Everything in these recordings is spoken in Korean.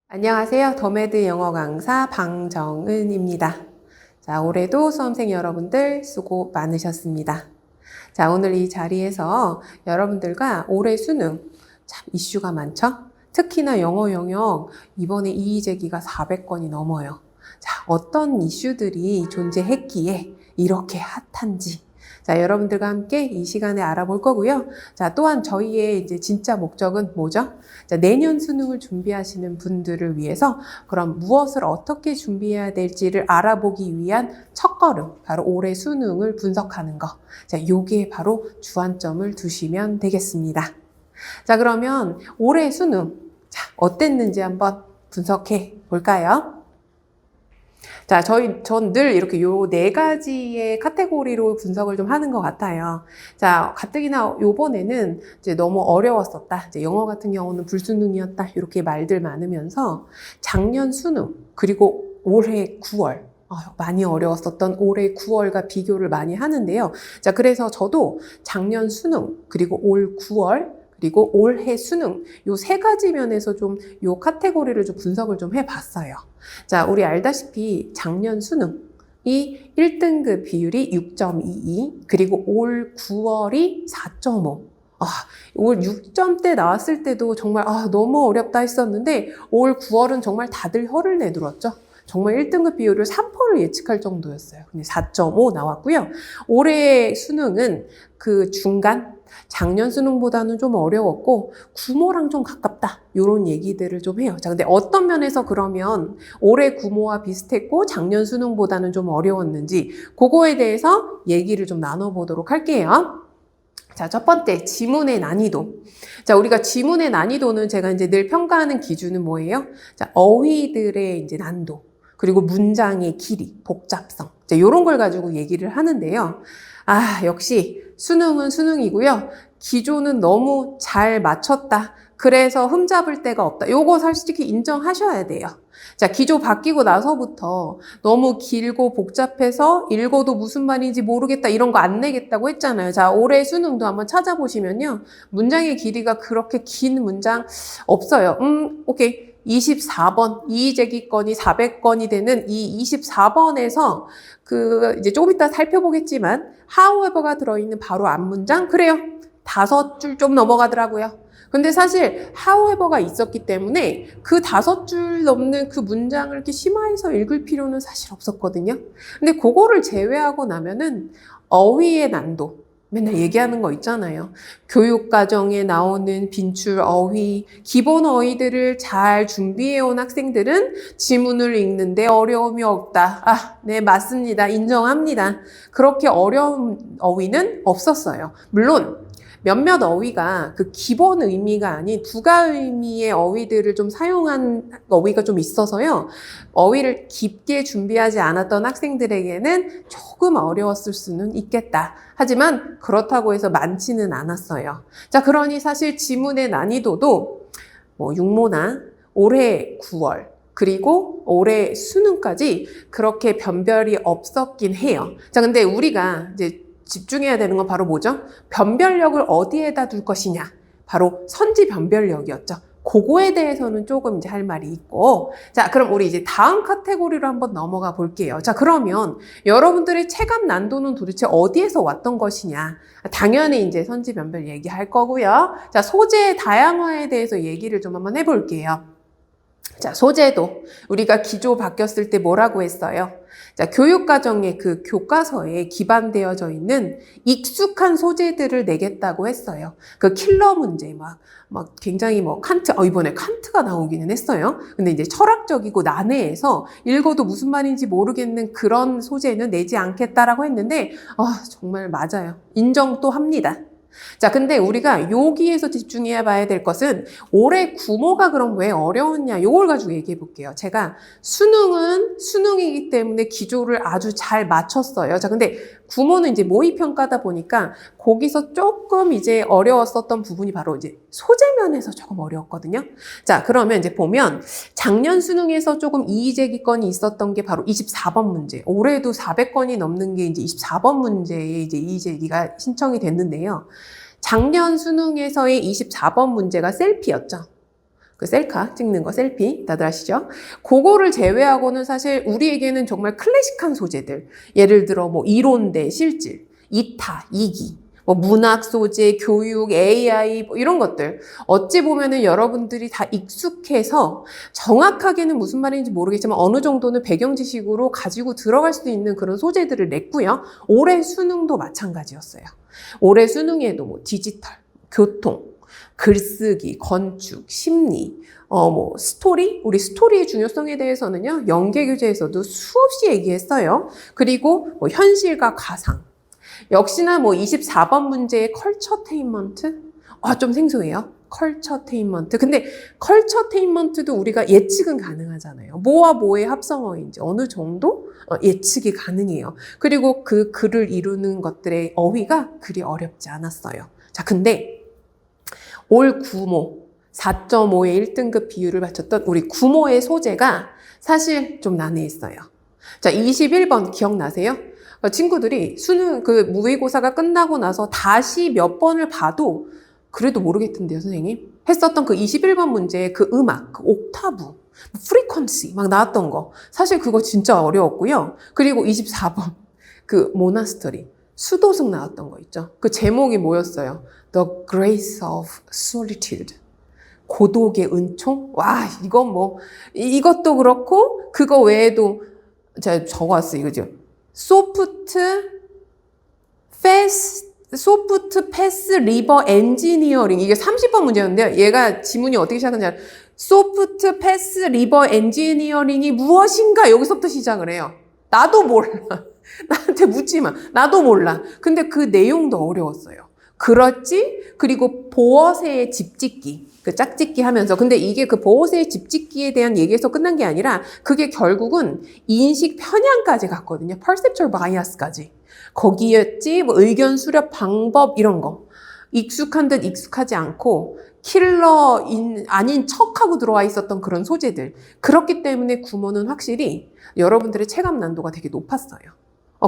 안녕하세요. 더메드 영어 강사 방정은입니다. 자, 올해도 수험생 여러분들 수고 많으셨습니다. 자, 오늘 이 자리에서 여러분들과 올해 수능 참 이슈가 많죠? 특히나 영어 영역 이번에 이의 제기가 400건이 넘어요. 자, 어떤 이슈들이 존재했기에 이렇게 핫한지 자, 여러분들과 함께 이 시간에 알아볼 거고요. 자, 또한 저희의 이제 진짜 목적은 뭐죠? 자, 내년 수능을 준비하시는 분들을 위해서 그럼 무엇을 어떻게 준비해야 될지를 알아보기 위한 첫걸음, 바로 올해 수능을 분석하는 거. 자, 요게 바로 주안점을 두시면 되겠습니다. 자, 그러면 올해 수능, 자, 어땠는지 한번 분석해 볼까요? 자, 전 늘 이렇게 요 네 가지의 카테고리로 분석을 좀 하는 것 같아요. 자, 가뜩이나 요번에는 이제 너무 어려웠었다. 이제 영어 같은 경우는 불수능이었다. 이렇게 말들 많으면서 작년 수능, 그리고 올해 9월, 많이 어려웠었던 올해 9월과 비교를 많이 하는데요. 자, 그래서 저도 작년 수능, 그리고 올 9월, 그리고 올해 수능 요 세 가지 면에서 좀 요 카테고리를 좀 분석을 좀 해봤어요. 자, 우리 알다시피 작년 수능이 1등급 비율이 6.22 그리고 올 9월이 4.5 올 6점대 나왔을 때도 정말 너무 어렵다 했었는데 올 9월은 정말 다들 혀를 내둘었죠. 정말 1등급 비율을 3%를 예측할 정도였어요. 근데 4.5 나왔고요. 올해 수능은 그 중간 작년 수능보다는 좀 어려웠고 구모랑 좀 가깝다 이런 얘기들을 좀 해요. 자, 근데 어떤 면에서 그러면 올해 구모와 비슷했고 작년 수능보다는 좀 어려웠는지 그거에 대해서 얘기를 좀 나눠보도록 할게요. 자, 첫 번째 지문의 난이도. 자, 우리가 지문의 난이도는 제가 이제 늘 평가하는 기준은 뭐예요? 자, 어휘들의 이제 난도, 그리고 문장의 길이, 복잡성. 자, 이런 걸 가지고 얘기를 하는데요. 역시 수능은 수능이고요. 기조는 너무 잘 맞췄다. 그래서 흠잡을 데가 없다. 요거 솔직히 인정하셔야 돼요. 자, 기조 바뀌고 나서부터 너무 길고 복잡해서 읽어도 무슨 말인지 모르겠다 이런 거 안 내겠다고 했잖아요. 자, 올해 수능도 한번 찾아보시면요. 문장의 길이가 그렇게 긴 문장 없어요. 오케이. 24번, 이의제기건이 400건이 되는 이 24번에서 이제 조금 이따 살펴보겠지만, however가 들어있는 바로 앞문장? 그래요. 5줄 좀 넘어가더라고요. 근데 사실 however가 있었기 때문에 그 5줄 넘는 그 문장을 이렇게 심화해서 읽을 필요는 사실 없었거든요. 근데 그거를 제외하고 나면은 어휘의 난도, 맨날 얘기하는 거 있잖아요. 교육과정에 나오는 빈출 어휘, 기본 어휘들을 잘 준비해온 학생들은 지문을 읽는데 어려움이 없다. 네, 맞습니다. 인정합니다. 그렇게 어려운 어휘는 없었어요. 물론 몇몇 어휘가 그 기본 의미가 아닌 부가 의미의 어휘들을 좀 사용한 어휘가 좀 있어서요. 어휘를 깊게 준비하지 않았던 학생들에게는 조금 어려웠을 수는 있겠다. 하지만 그렇다고 해서 많지는 않았어요. 자, 그러니 사실 지문의 난이도도 육모나 올해 9월 그리고 올해 수능까지 그렇게 변별이 없었긴 해요. 자, 근데 우리가 이제 집중해야 되는 건 바로 뭐죠? 변별력을 어디에다 둘 것이냐? 바로 선지 변별력이었죠. 그거에 대해서는 조금 이제 할 말이 있고. 자, 그럼 우리 이제 다음 카테고리로 한번 넘어가 볼게요. 자, 그러면 여러분들의 체감 난도는 도대체 어디에서 왔던 것이냐? 당연히 이제 선지 변별 얘기할 거고요. 자, 소재의 다양화에 대해서 얘기를 좀 한번 해볼게요. 자, 소재도 우리가 기조 바뀌었을 때 뭐라고 했어요? 자, 교육과정의 그 교과서에 기반되어져 있는 익숙한 소재들을 내겠다고 했어요. 그 킬러 문제 막 굉장히 칸트, 이번에 칸트가 나오기는 했어요. 근데 이제 철학적이고 난해해서 읽어도 무슨 말인지 모르겠는 그런 소재는 내지 않겠다라고 했는데, 정말 맞아요. 인정 또 합니다. 자, 근데 우리가 여기에서 집중해야 봐야 될 것은 올해 구모가 그럼 왜 어려웠냐 요걸 가지고 얘기해 볼게요. 제가 수능은 수능이기 때문에 기조를 아주 잘 맞췄어요. 자, 근데 구모는 이제 모의평가다 보니까 거기서 조금 이제 어려웠었던 부분이 바로 이제 소재면에서 조금 어려웠거든요. 자, 그러면 이제 보면 작년 수능에서 조금 이의제기건이 있었던 게 바로 24번 문제. 올해도 400건이 넘는 게 이제 24번 문제에 이제 이의제기가 신청이 됐는데요. 작년 수능에서의 24번 문제가 셀피였죠. 그 셀카 찍는 거, 셀피, 다들 아시죠? 그거를 제외하고는 사실 우리에게는 정말 클래식한 소재들. 예를 들어 뭐 이론 대 실질, 이타, 이기, 뭐 문학 소재, 교육, AI 뭐 이런 것들. 어찌 보면은 여러분들이 다 익숙해서 정확하게는 무슨 말인지 모르겠지만 어느 정도는 배경 지식으로 가지고 들어갈 수 있는 그런 소재들을 냈고요. 올해 수능도 마찬가지였어요. 올해 수능에도 뭐 디지털, 교통, 글쓰기, 건축, 심리, 뭐 스토리, 우리 스토리의 중요성에 대해서는요, 연계 교재에서도 수없이 얘기했어요. 그리고 뭐 현실과 가상, 역시나 뭐 24번 문제의 컬처테인먼트, 좀 생소해요. 컬처테인먼트. 근데 컬처테인먼트도 우리가 예측은 가능하잖아요. 뭐와 뭐의 합성어인지 어느 정도 예측이 가능해요. 그리고 그 글을 이루는 것들의 어휘가 그리 어렵지 않았어요. 자, 근데 올 구모 4.5의 1등급 비율을 맞췄던 우리 구모의 소재가 사실 좀 난해했어요. 자, 21번 기억나세요? 친구들이 수능 그 모의고사가 끝나고 나서 다시 몇 번을 봐도 그래도 모르겠던데요, 선생님. 했었던 그 21번 문제의 그 음악, 그 옥타브, 프리퀀시 막 나왔던 거. 사실 그거 진짜 어려웠고요. 그리고 24번 그 모나스터리, 수도승 나왔던 거 있죠. 그 제목이 뭐였어요? The Grace of Solitude. 고독의 은총? 와, 이건 뭐, 이것도 그렇고, 그거 외에도, 제가 적어왔어요, 이거죠. 소프트 패스 리버 엔지니어링. 이게 30번 문제였는데요. 얘가 지문이 어떻게 시작하는지 알아요? 소프트 패스 리버 엔지니어링이 무엇인가? 여기서부터 시작을 해요. 나도 몰라. 나한테 묻지 마. 나도 몰라. 근데 그 내용도 어려웠어요. 그렇지? 그리고 보어새의 집짓기. 그 짝짓기 하면서. 근데 이게 그 보어새의 집짓기에 대한 얘기에서 끝난 게 아니라 그게 결국은 인식 편향까지 갔거든요. perceptual bias까지. 거기였지, 뭐 의견 수렴 방법 이런 거. 익숙한 듯 익숙하지 않고 킬러인 아닌 척하고 들어와 있었던 그런 소재들. 그렇기 때문에 구모는 확실히 여러분들의 체감 난도가 되게 높았어요.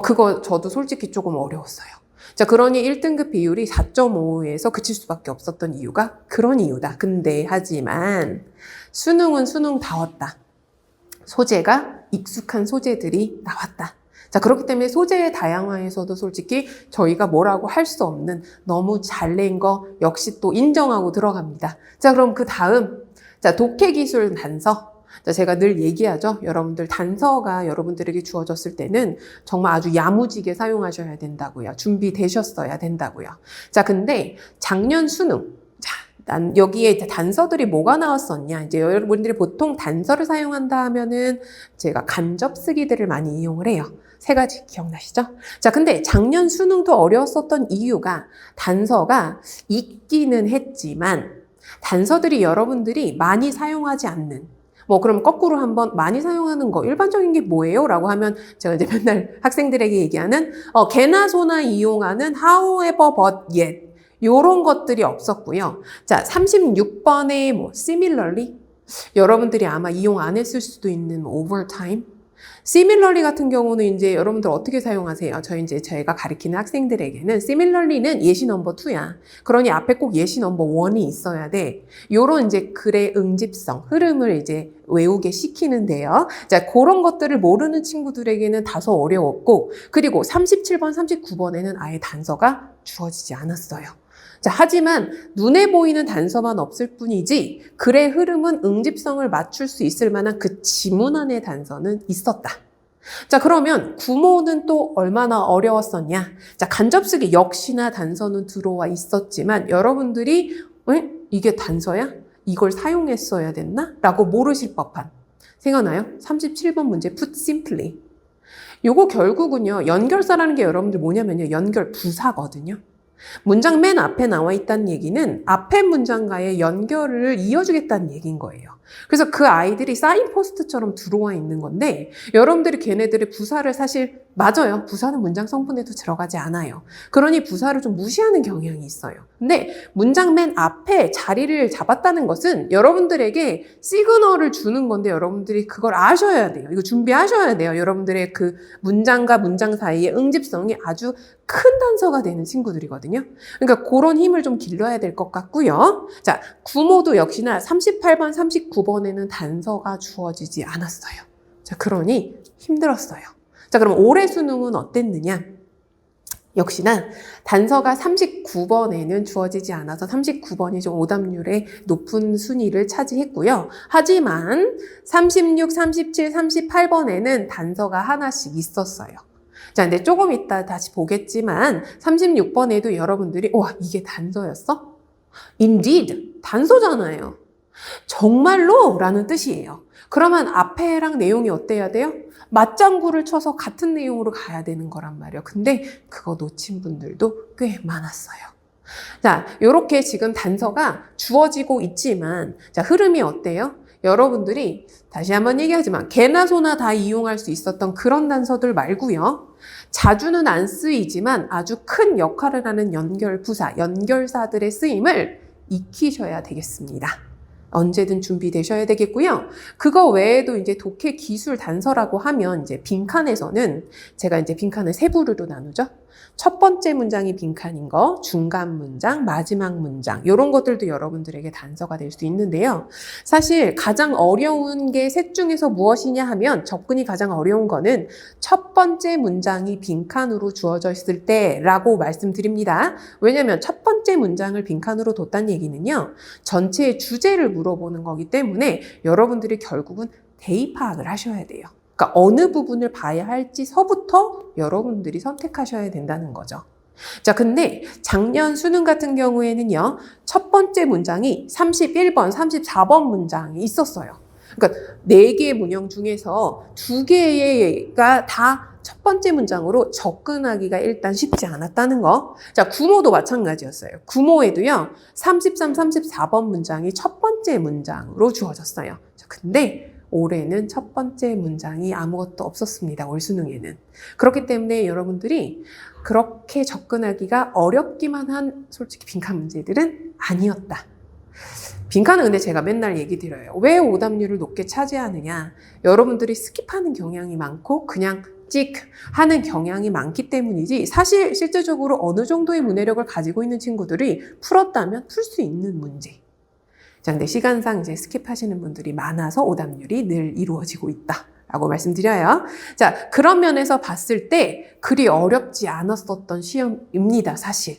그거 저도 솔직히 조금 어려웠어요. 자, 그러니 1등급 비율이 4.5에서 그칠 수밖에 없었던 이유가 그런 이유다. 근데 하지만 수능은 수능다웠다. 소재가 익숙한 소재들이 나왔다. 자, 그렇기 때문에 소재의 다양화에서도 솔직히 저희가 뭐라고 할 수 없는 너무 잘 낸 거 역시 또 인정하고 들어갑니다. 자, 그럼 그 다음, 자, 독해기술 단서. 자, 제가 늘 얘기하죠. 여러분들 단서가 여러분들에게 주어졌을 때는 정말 아주 야무지게 사용하셔야 된다고요. 준비되셨어야 된다고요. 자, 근데 작년 수능. 자, 여기에 단서들이 뭐가 나왔었냐. 이제 여러분들이 보통 단서를 사용한다 하면은 제가 간접 쓰기들을 많이 이용을 해요. 3가지 기억나시죠? 자, 근데 작년 수능도 어려웠었던 이유가 단서가 있기는 했지만 단서들이 여러분들이 많이 사용하지 않는 그럼 거꾸로 한번 많이 사용하는 거 일반적인 게 뭐예요? 라고 하면 제가 이제 맨날 학생들에게 얘기하는 개나 소나 이용하는 however but yet 요런 것들이 없었고요. 자, 36번의 similarly 여러분들이 아마 이용 안 했을 수도 있는 over time similarly 같은 경우는 이제 여러분들 어떻게 사용하세요? 제가 가르치는 학생들에게는 similarly는 예시 넘버 2야. 그러니 앞에 꼭 예시 넘버 1이 있어야 돼. 요런 이제 글의 응집성, 흐름을 이제 외우게 시키는데요. 자, 그런 것들을 모르는 친구들에게는 다소 어려웠고, 그리고 37번, 39번에는 아예 단서가 주어지지 않았어요. 자, 하지만 눈에 보이는 단서만 없을 뿐이지 글의 흐름은 응집성을 맞출 수 있을 만한 그 지문 안의 단서는 있었다. 자, 그러면 구모는 또 얼마나 어려웠었냐? 자, 간접쓰기 역시나 단서는 들어와 있었지만 여러분들이 이게 단서야? 이걸 사용했어야 됐나? 라고 모르실 법한. 생각나요? 37번 문제 put simply. 요거 결국은요. 연결사라는 게 여러분들 뭐냐면요. 연결 부사거든요. 문장 맨 앞에 나와 있다는 얘기는 앞에 문장과의 연결을 이어주겠다는 얘기인 거예요. 그래서 그 아이들이 사인포스트처럼 들어와 있는 건데 여러분들이 걔네들의 부사를 사실 맞아요. 부사는 문장 성분에도 들어가지 않아요. 그러니 부사를 좀 무시하는 경향이 있어요. 근데 문장 맨 앞에 자리를 잡았다는 것은 여러분들에게 시그널을 주는 건데 여러분들이 그걸 아셔야 돼요. 이거 준비하셔야 돼요. 여러분들의 그 문장과 문장 사이의 응집성이 아주 큰 단서가 되는 친구들이거든요. 그러니까 그런 힘을 좀 길러야 될 것 같고요. 자, 구모도 역시나 38번, 39번에는 단서가 주어지지 않았어요. 자, 그러니 힘들었어요. 자, 그럼 올해 수능은 어땠느냐? 역시나 단서가 39번에는 주어지지 않아서 39번이 좀 오답률의 높은 순위를 차지했고요. 하지만 36, 37, 38번에는 단서가 하나씩 있었어요. 자, 근데 조금 이따 다시 보겠지만 36번에도 여러분들이 와, 이게 단서였어? Indeed, 단서잖아요. 정말로? 라는 뜻이에요. 그러면 앞에랑 내용이 어때야 돼요? 맞장구를 쳐서 같은 내용으로 가야 되는 거란 말이에요. 근데 그거 놓친 분들도 꽤 많았어요. 자, 요렇게 지금 단서가 주어지고 있지만, 자, 흐름이 어때요? 여러분들이 다시 한번 얘기하지만 개나 소나 다 이용할 수 있었던 그런 단서들 말고요. 자주는 안 쓰이지만 아주 큰 역할을 하는 연결부사, 연결사들의 쓰임을 익히셔야 되겠습니다. 언제든 준비되셔야 되겠고요. 그거 외에도 이제 독해 기술 단서라고 하면 이제 빈칸에서는 제가 이제 빈칸을 세 부류로 나누죠. 첫 번째 문장이 빈칸인 거, 중간 문장, 마지막 문장 이런 것들도 여러분들에게 단서가 될 수 있는데요. 사실 가장 어려운 게 셋 중에서 무엇이냐 하면 접근이 가장 어려운 거는 첫 번째 문장이 빈칸으로 주어져 있을 때라고 말씀드립니다. 왜냐하면 첫 번째 문장을 빈칸으로 뒀다는 얘기는요. 전체의 주제를 물어보는 거기 때문에 여러분들이 결국은 대입 파악을 하셔야 돼요. 그러니까 어느 부분을 봐야 할지서부터 여러분들이 선택하셔야 된다는 거죠. 자, 근데 작년 수능 같은 경우에는요. 첫 번째 문장이 31번, 34번 문장이 있었어요. 그러니까 4개의 문형 중에서 2개가 다 첫 번째 문장으로 접근하기가 일단 쉽지 않았다는 거. 자, 구모도 마찬가지였어요. 구모에도요. 33, 34번 문장이 첫 번째 문장으로 주어졌어요. 자, 근데 올해는 첫 번째 문장이 아무것도 없었습니다. 올 수능에는. 그렇기 때문에 여러분들이 그렇게 접근하기가 어렵기만 한 솔직히 빈칸 문제들은 아니었다. 빈칸은 근데 제가 맨날 얘기 드려요. 왜 오답률을 높게 차지하느냐. 여러분들이 스킵하는 경향이 많고 그냥 찍 하는 경향이 많기 때문이지 사실 실제적으로 어느 정도의 문해력을 가지고 있는 친구들이 풀었다면 풀 수 있는 문제. 자, 근데 시간상 이제 스킵하시는 분들이 많아서 오답률이 늘 이루어지고 있다라고 말씀드려요. 자, 그런 면에서 봤을 때 그리 어렵지 않았었던 시험입니다, 사실.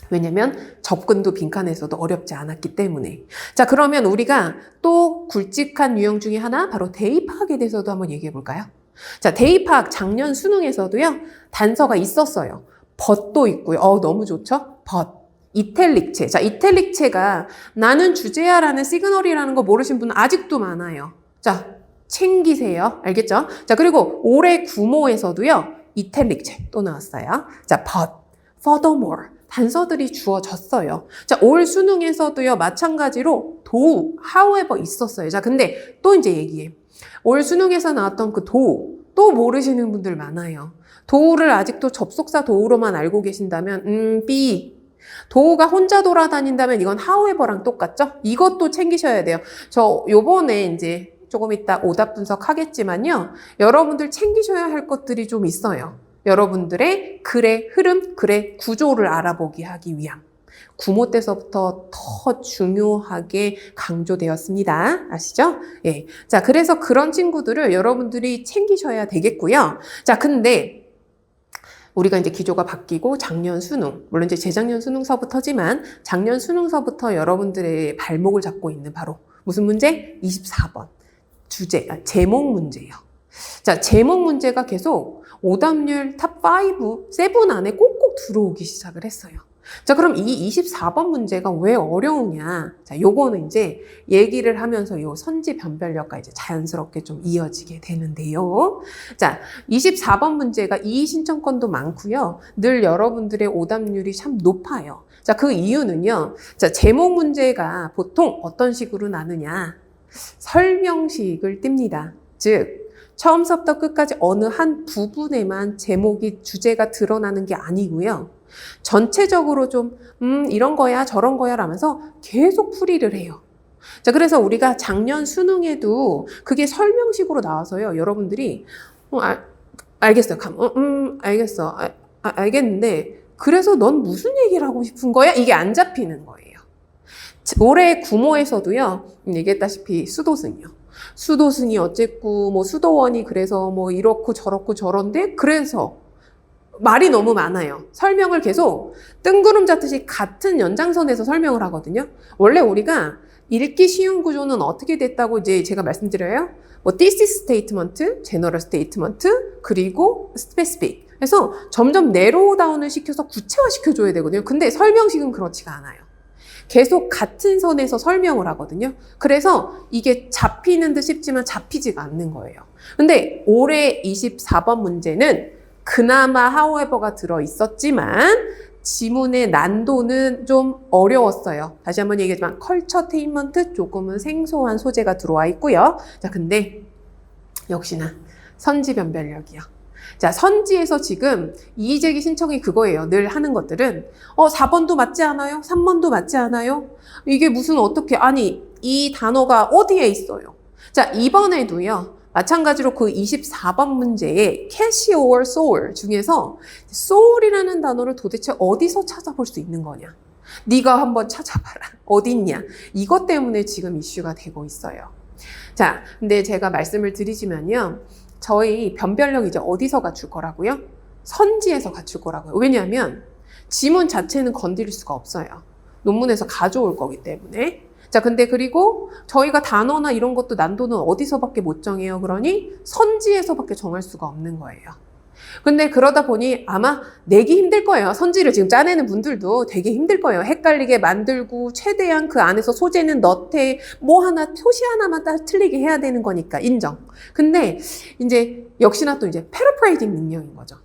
왜냐면 접근도 빈칸에서도 어렵지 않았기 때문에. 자, 그러면 우리가 또 굵직한 유형 중에 하나 바로 대입 파악에 대해서도 한번 얘기해 볼까요? 자, 대입 파악 작년 수능에서도요. 단서가 있었어요. 벗도 있고요. 너무 좋죠? 벗. 이탈릭체. 자, 이탈릭체가 나는 주제야라는 시그널이라는 거 모르신 분은 아직도 많아요. 자, 챙기세요. 알겠죠? 자, 그리고 올해 구모에서도요. 이탈릭체 또 나왔어요. 자, but, furthermore. 단서들이 주어졌어요. 자, 올 수능에서도요. 마찬가지로 do, however 있었어요. 자, 근데 또 이제 얘기해. 올 수능에서 나왔던 그 do, 또 모르시는 분들 많아요. do를 아직도 접속사 do로만 알고 계신다면 be. 도우가 혼자 돌아다닌다면 이건 however랑 똑같죠? 이것도 챙기셔야 돼요. 저 요번에 이제 조금 이따 오답 분석하겠지만요. 여러분들 챙기셔야 할 것들이 좀 있어요. 여러분들의 글의 흐름, 글의 구조를 알아보기 하기 위함. 구모 때서부터 더 중요하게 강조되었습니다. 아시죠? 예. 자, 그래서 그런 친구들을 여러분들이 챙기셔야 되겠고요. 자, 근데 우리가 이제 기조가 바뀌고 작년 수능, 물론 이제 재작년 수능서부터지만 작년 수능서부터 여러분들의 발목을 잡고 있는 바로 무슨 문제? 24번. 제목 문제예요. 자, 제목 문제가 계속 오답률 탑5, 7 안에 꼭꼭 들어오기 시작을 했어요. 자, 그럼 이 24번 문제가 왜 어려우냐? 자, 요거는 이제 얘기를 하면서 요 선지 변별력과 이제 자연스럽게 좀 이어지게 되는데요. 자, 24번 문제가 이의 신청권도 많고요. 늘 여러분들의 오답률이 참 높아요. 자, 그 이유는요. 자, 제목 문제가 보통 어떤 식으로 나느냐? 설명식을 띱니다. 즉, 처음부터 끝까지 어느 한 부분에만 제목이, 주제가 드러나는 게 아니고요. 전체적으로 좀, 이런 거야, 저런 거야 라면서 계속 풀이를 해요. 자, 그래서 우리가 작년 수능에도 그게 설명식으로 나와서요. 여러분들이, 알겠어요. 알겠어. 알겠는데, 그래서 넌 무슨 얘기를 하고 싶은 거야? 이게 안 잡히는 거예요. 올해 구모에서도요, 얘기했다시피 수도승이요. 수도승이 어쨌고, 뭐 수도원이 그래서 뭐 이렇고 저렇고 저런데, 그래서 말이 너무 많아요. 설명을 계속 뜬구름 잡듯이 같은 연장선에서 설명을 하거든요. 원래 우리가 읽기 쉬운 구조는 어떻게 됐다고 이제 제가 말씀드려요. 뭐 thesis statement, general statement, 그리고 specific. 그래서 점점 내로우 다운을 시켜서 구체화 시켜줘야 되거든요. 근데 설명식은 그렇지가 않아요. 계속 같은 선에서 설명을 하거든요. 그래서 이게 잡히는 듯 싶지만 잡히지가 않는 거예요. 근데 올해 24번 문제는 그나마 however가 들어있었지만 지문의 난도는 좀 어려웠어요. 다시 한번 얘기하지만 컬처테인먼트 조금은 생소한 소재가 들어와 있고요. 자, 근데 역시나 선지변별력이요. 자, 선지에서 지금 이의제기 신청이 그거예요. 늘 하는 것들은 4번도 맞지 않아요? 3번도 맞지 않아요? 이게 무슨 어떻게, 아니 이 단어가 어디에 있어요? 자, 이번에도요. 마찬가지로 그 24번 문제에 cash or soul 중에서 soul이라는 단어를 도대체 어디서 찾아볼 수 있는 거냐? 네가 한번 찾아봐라. 어디 있냐? 이것 때문에 지금 이슈가 되고 있어요. 자, 근데 제가 말씀을 드리지만요. 저희 변별력 이제 어디서 갖출 거라고요? 선지에서 갖출 거라고요. 왜냐하면 지문 자체는 건드릴 수가 없어요. 논문에서 가져올 거기 때문에. 자, 근데 그리고 저희가 단어나 이런 것도 난도는 어디서밖에 못 정해요. 그러니 선지에서밖에 정할 수가 없는 거예요. 근데 그러다 보니 아마 내기 힘들 거예요. 선지를 지금 짜내는 분들도 되게 힘들 거예요. 헷갈리게 만들고 최대한 그 안에서 소재는 넣되 뭐 하나 표시 하나만 딱 틀리게 해야 되는 거니까 인정. 근데 이제 역시나 또 이제 패러프레이징 능력인 거죠.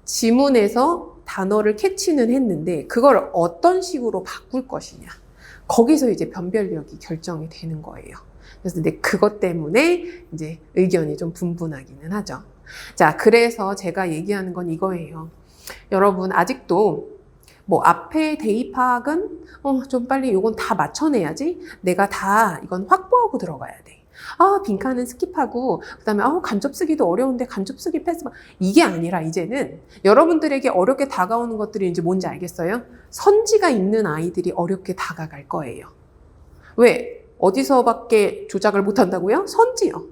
지문에서 단어를 캐치는 했는데 그걸 어떤 식으로 바꿀 것이냐. 거기서 이제 변별력이 결정이 되는 거예요. 그래서 근데 그것 때문에 이제 의견이 좀 분분하기는 하죠. 자, 그래서 제가 얘기하는 건 이거예요. 여러분, 아직도 뭐 앞에 대입학은 좀 빨리 이건 다 맞춰내야지. 내가 다 이건 확보하고 들어가야 돼. 빈칸은 스킵하고 그다음에 간접 쓰기도 어려운데 간접 쓰기 패스. 이게 아니라 이제는 여러분들에게 어렵게 다가오는 것들이 이제 뭔지 알겠어요? 선지가 있는 아이들이 어렵게 다가갈 거예요. 왜? 어디서밖에 조작을 못 한다고요? 선지요.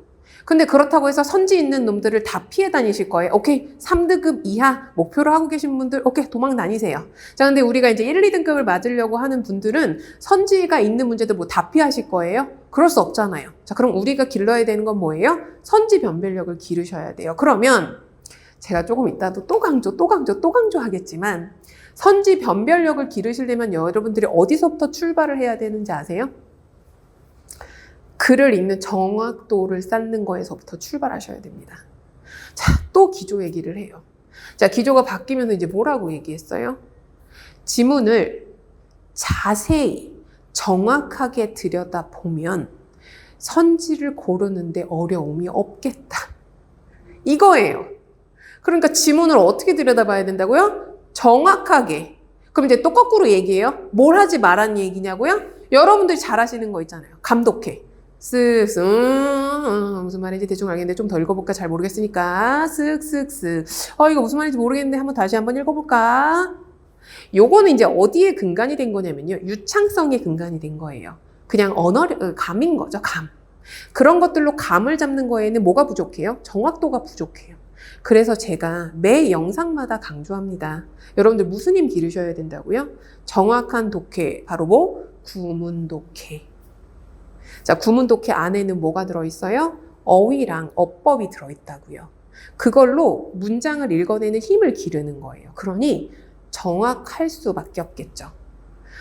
근데 그렇다고 해서 선지 있는 놈들을 다 피해 다니실 거예요. 오케이, 3등급 이하 목표로 하고 계신 분들 오케이, 도망 다니세요. 자, 근데 우리가 이제 1, 2등급을 맞으려고 하는 분들은 선지가 있는 문제들 뭐 다 피하실 거예요? 그럴 수 없잖아요. 자, 그럼 우리가 길러야 되는 건 뭐예요? 선지 변별력을 기르셔야 돼요. 그러면 제가 조금 이따도 또 강조하겠지만 선지 변별력을 기르시려면 여러분들이 어디서부터 출발을 해야 되는지 아세요? 글을 읽는 정확도를 쌓는 거에서부터 출발하셔야 됩니다. 자, 또 기조 얘기를 해요. 자, 기조가 바뀌면서 이제 뭐라고 얘기했어요? 지문을 자세히 정확하게 들여다보면 선지를 고르는데 어려움이 없겠다. 이거예요. 그러니까 지문을 어떻게 들여다봐야 된다고요? 정확하게. 그럼 이제 또 거꾸로 얘기해요. 뭘 하지 말라는 얘기냐고요? 여러분들이 잘 하시는 거 있잖아요. 감독해. 쓱쓱 무슨 말인지 대충 알겠는데 좀 더 읽어볼까? 잘 모르겠으니까 쓱쓱쓱 이거 무슨 말인지 모르겠는데 다시 한번 읽어볼까? 요거는 이제 어디에 근간이 된 거냐면요, 유창성에 근간이 된 거예요. 그냥 감인 거죠. 감. 그런 것들로 감을 잡는 거에는 뭐가 부족해요? 정확도가 부족해요. 그래서 제가 매 영상마다 강조합니다. 여러분들 무슨 힘 기르셔야 된다고요? 정확한 독해, 바로 뭐? 구문 독해. 자, 구문 독해 안에는 뭐가 들어있어요? 어휘랑 어법이 들어있다고요. 그걸로 문장을 읽어내는 힘을 기르는 거예요. 그러니 정확할 수밖에 없겠죠.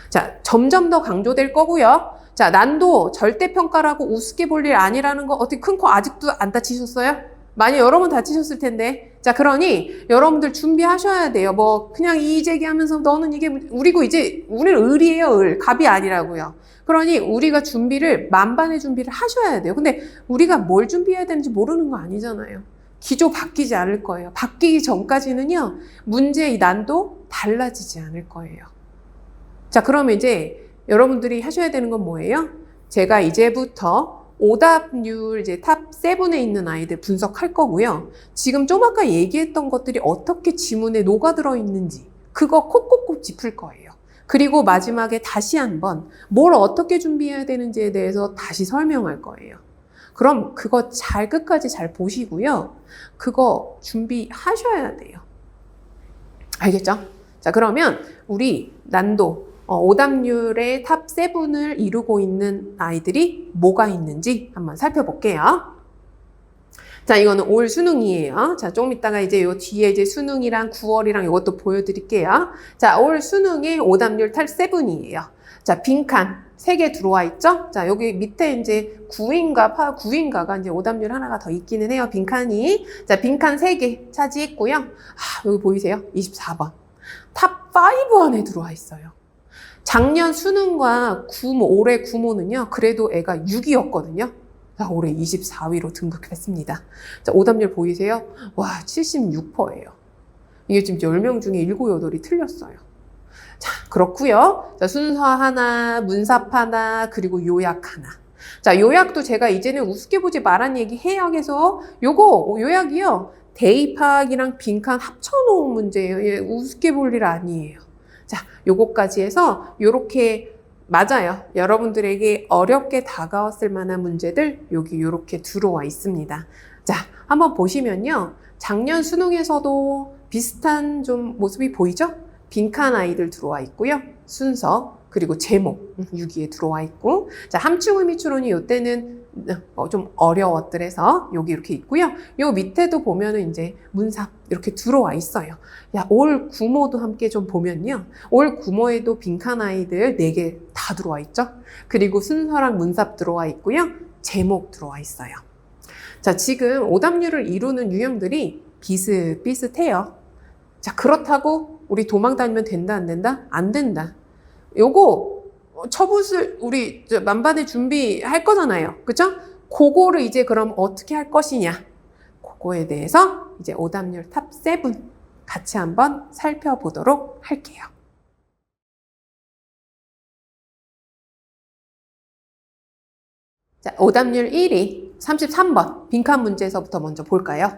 자, 점점 더 강조될 거고요. 자, 난도 절대평가라고 우습게 볼 일 아니라는 거 어떻게 큰 코 아직도 안 다치셨어요? 많이 여러 번 다치셨을 텐데 자, 그러니 여러분들 준비하셔야 돼요. 뭐 그냥 이의제기하면서 너는 이게 우리고 이제 우리는 을이에요. 을. 갑이 아니라고요. 그러니 우리가 준비를 만반의 준비를 하셔야 돼요. 근데 우리가 뭘 준비해야 되는지 모르는 거 아니잖아요. 기조 바뀌지 않을 거예요. 바뀌기 전까지는요. 문제의 난도 달라지지 않을 거예요. 자, 그러면 이제 여러분들이 하셔야 되는 건 뭐예요? 제가 이제부터 오답률 이제 탑 7에 있는 아이들 분석할 거고요. 지금 좀 아까 얘기했던 것들이 어떻게 지문에 녹아들어 있는지 그거 콕콕콕 짚을 거예요. 그리고 마지막에 다시 한번 뭘 어떻게 준비해야 되는지에 대해서 다시 설명할 거예요. 그럼 그거 끝까지 잘 보시고요. 그거 준비하셔야 돼요. 알겠죠? 자, 그러면 우리 난도 오답률의 탑 7을 이루고 있는 아이들이 뭐가 있는지 한번 살펴볼게요. 자, 이거는 올 수능이에요. 자, 조금 이따가 이제 요 뒤에 이제 수능이랑 9월이랑 이것도 보여드릴게요. 자, 올 수능의 오답률 탑 7이에요. 자, 빈칸 3개 들어와 있죠? 자, 여기 밑에 이제 9인가가 이제 오답률 하나가 더 있기는 해요. 빈칸이. 자, 빈칸 3개 차지했고요. 여기 보이세요? 24번. 탑 5 안에 들어와 있어요. 작년 수능과 올해 구모는요, 그래도 애가 6이었거든요. 올해 24위로 등극했습니다. 자, 오답률 보이세요? 와, 76%예요. 이게 지금 10명 중에 7, 8이 틀렸어요. 자, 그렇고요. 자, 순서 하나, 문삽 하나, 그리고 요약 하나. 자, 요약도 제가 이제는 우습게 보지 말란 얘기 해역에서 요거 요약이요. 대입학이랑 빈칸 합쳐놓은 문제예요. 예, 우습게 볼 일 아니에요. 자, 요거까지 해서 요렇게 맞아요. 여러분들에게 어렵게 다가왔을 만한 문제들 여기 요렇게 들어와 있습니다. 자, 한번 보시면요. 작년 수능에서도 비슷한 좀 모습이 보이죠? 빈칸 아이들 들어와 있고요. 순서, 그리고 제목, 여기에 들어와 있고. 자, 함축의미 추론이 요때는 좀 어려웠더래서 여기 이렇게 있고요. 요 밑에도 보면은 이제 문삽 이렇게 들어와 있어요. 야, 올 구모도 함께 좀 보면요. 올 구모에도 빈칸 아이들 4개 다 들어와 있죠. 그리고 순서랑 문삽 들어와 있고요. 제목 들어와 있어요. 자, 지금 오답률을 이루는 유형들이 비슷비슷해요. 자, 그렇다고 우리 도망 다니면 된다, 안 된다? 안 된다. 요거 처붓을 우리 만반의 준비할 거잖아요. 그쵸? 그거를 이제 그럼 어떻게 할 것이냐. 그거에 대해서 이제 오답률 탑 7 같이 한번 살펴보도록 할게요. 자, 오답률 1위 33번 빈칸 문제에서부터 먼저 볼까요?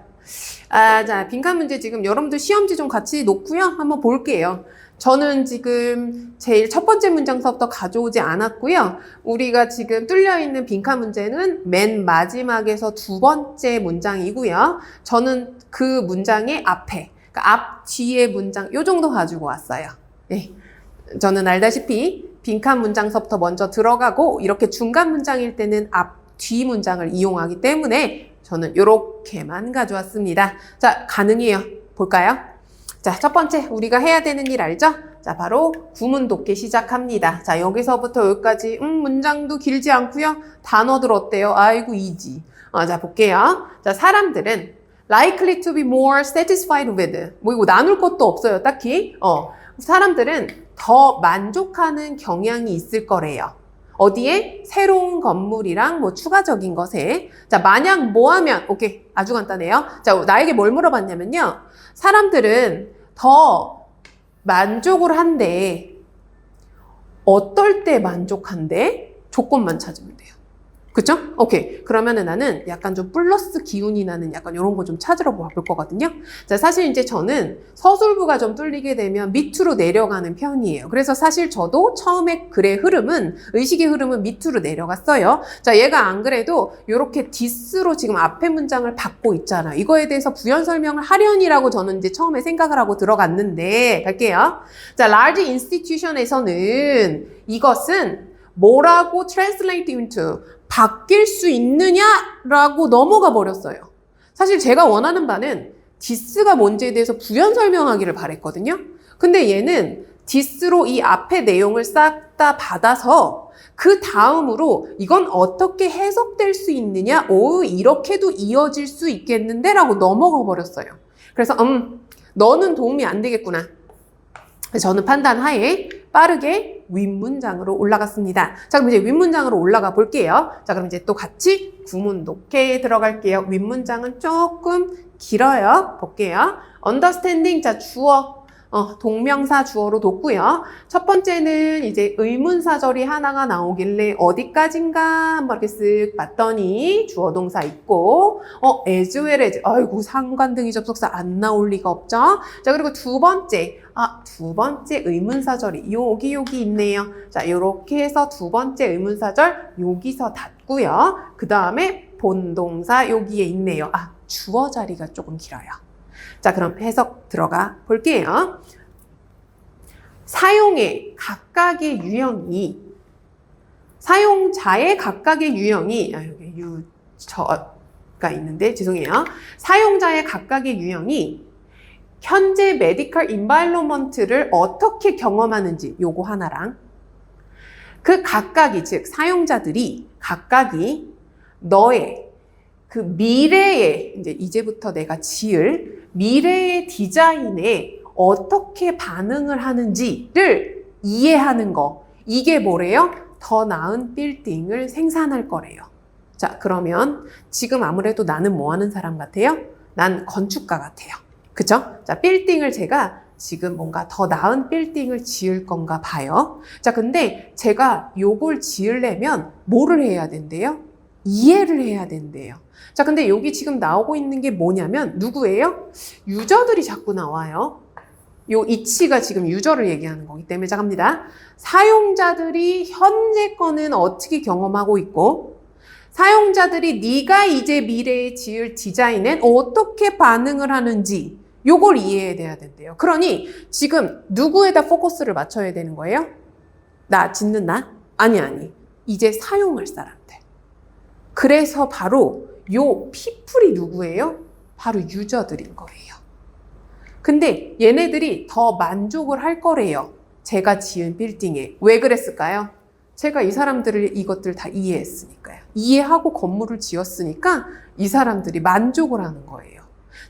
자, 빈칸 문제 지금 여러분들 시험지 좀 같이 놓고요. 한번 볼게요. 저는 지금 제일 첫 번째 문장서부터 가져오지 않았고요. 우리가 지금 뚫려있는 빈칸 문제는 맨 마지막에서 2번째 문장이고요. 저는 그 문장의 앞에, 그러니까 앞, 뒤에 문장 요 정도 가지고 왔어요. 네. 저는 알다시피 빈칸 문장서부터 먼저 들어가고 이렇게 중간 문장일 때는 앞, 뒤 문장을 이용하기 때문에 저는 이렇게만 가져왔습니다. 자, 가능해요. 볼까요? 자, 첫 번째 우리가 해야 되는 일 알죠? 자, 바로 구문 돕기 시작합니다. 자, 여기서부터 여기까지 문장도 길지 않고요. 단어들 어때요? 아이고 이지. 자, 볼게요. 자, 사람들은 likely to be more satisfied with. 뭐 이거 나눌 것도 없어요, 딱히. 사람들은 더 만족하는 경향이 있을 거래요. 어디에? 새로운 건물이랑 뭐 추가적인 것에. 자, 만약 뭐 하면, 오케이. 아주 간단해요. 자, 나에게 뭘 물어봤냐면요. 사람들은 더 만족을 한대. 어떨 때 만족한대? 조건만 찾으면 돼요. 그쵸? 오케이. 그러면은 나는 약간 좀 플러스 기운이 나는 약간 이런 거 좀 찾으러 볼 거거든요. 자, 사실 이제 저는 서술부가 좀 뚫리게 되면 밑으로 내려가는 편이에요. 그래서 사실 저도 처음에 글의 흐름은, 의식의 흐름은 밑으로 내려갔어요. 자, 얘가 안 그래도 이렇게 디스로 지금 앞에 문장을 받고 있잖아요. 이거에 대해서 부연 설명을 하려니라고 저는 이제 처음에 생각을 하고 들어갔는데, 갈게요. 자, large institution에서는 이것은 뭐라고 translate into 바뀔 수 있느냐라고 넘어가 버렸어요. 사실 제가 원하는 바는 디스가 뭔지에 대해서 부연 설명하기를 바랬거든요. 근데 얘는 디스로 이 앞에 내용을 싹 다 받아서 그 다음으로 이건 어떻게 해석될 수 있느냐? 이렇게도 이어질 수 있겠는데? 라고 넘어가 버렸어요. 그래서 너는 도움이 안 되겠구나. 저는 판단하에 빠르게 윗문장으로 올라갔습니다. 자, 그럼 이제 윗문장으로 올라가 볼게요. 자, 그럼 이제 또 같이 구문 독해에 들어갈게요. 윗문장은 조금 길어요. 볼게요. understanding, 자, 주어. 동명사 주어로 뒀고요. 첫 번째는 이제 의문사절이 하나가 나오길래 어디까지인가 한번 이렇게 쓱 봤더니 주어 동사 있고, as well as, 아이고, 상관등의 접속사 안 나올 리가 없죠? 자, 그리고 두 번째 의문사절이 여기 있네요. 자, 요렇게 해서 두 번째 의문사절 여기서 닫고요. 그 다음에 본동사 여기에 있네요. 주어 자리가 조금 길어요. 자, 그럼 해석 들어가 볼게요. 사용의 각각의 유형이, 사용자의 각각의 유형이, 여기 유저가 있는데, 죄송해요. 사용자의 각각의 유형이 현재 메디컬 인바이러먼트를 어떻게 경험하는지, 요거 하나랑, 그 각각이, 즉, 사용자들이 각각이 너의 그 미래의, 이제부터 내가 지을 미래의 디자인에 어떻게 반응을 하는지를 이해하는 거. 이게 뭐래요? 더 나은 빌딩을 생산할 거래요. 자, 그러면 지금 아무래도 나는 뭐 하는 사람 같아요? 난 건축가 같아요. 그쵸? 자, 빌딩을 제가 지금 뭔가 더 나은 빌딩을 지을 건가 봐요. 자, 근데 제가 요걸 지으려면 뭐를 해야 된대요? 이해를 해야 된대요. 자, 근데 여기 지금 나오고 있는 게 뭐냐면 누구예요? 유저들이 자꾸 나와요. 요 이치가 지금 유저를 얘기하는 거기 때문에 자 갑니다. 사용자들이 현재 거는 어떻게 경험하고 있고 사용자들이 네가 이제 미래에 지을 디자인엔 어떻게 반응을 하는지 요걸 이해해야 된대요. 그러니 지금 누구에다 포커스를 맞춰야 되는 거예요? 나 짓는 나? 아니. 이제 사용할 사람들. 그래서 바로 요 피플이 누구예요? 바로 유저들인 거예요. 근데 얘네들이 더 만족을 할 거래요. 제가 지은 빌딩에. 왜 그랬을까요? 제가 이 사람들을 이것들 다 이해했으니까요. 이해하고 건물을 지었으니까 이 사람들이 만족을 하는 거예요.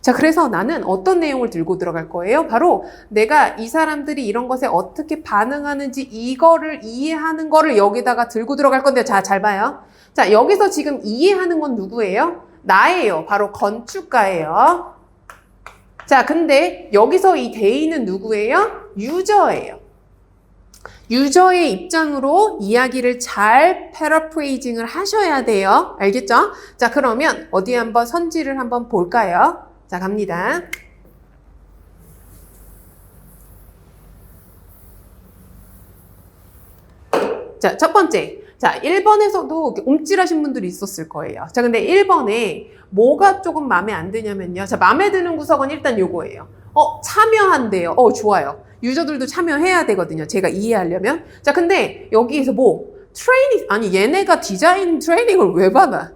자, 그래서 나는 어떤 내용을 들고 들어갈 거예요? 바로 내가 이 사람들이 이런 것에 어떻게 반응하는지 이거를 이해하는 거를 여기다가 들고 들어갈 건데 자, 잘 봐요. 자, 여기서 지금 이해하는 건 누구예요? 나예요. 바로 건축가예요. 자, 근데 여기서 이 대의는 누구예요? 유저예요. 유저의 입장으로 이야기를 잘 패러프레이징을 하셔야 돼요. 알겠죠? 자, 그러면 어디 한번 선지를 한번 볼까요? 자, 갑니다. 자, 첫 번째. 자, 1번에서도 움찔하신 분들이 있었을 거예요. 자, 근데 1번에 뭐가 조금 마음에 안 드냐면요. 자, 마음에 드는 구석은 일단 요거예요. 참여한대요. 좋아요. 유저들도 참여해야 되거든요. 제가 이해하려면. 자, 근데 여기에서 트레이닝, 아니, 얘네가 디자인 트레이닝을 왜 받아?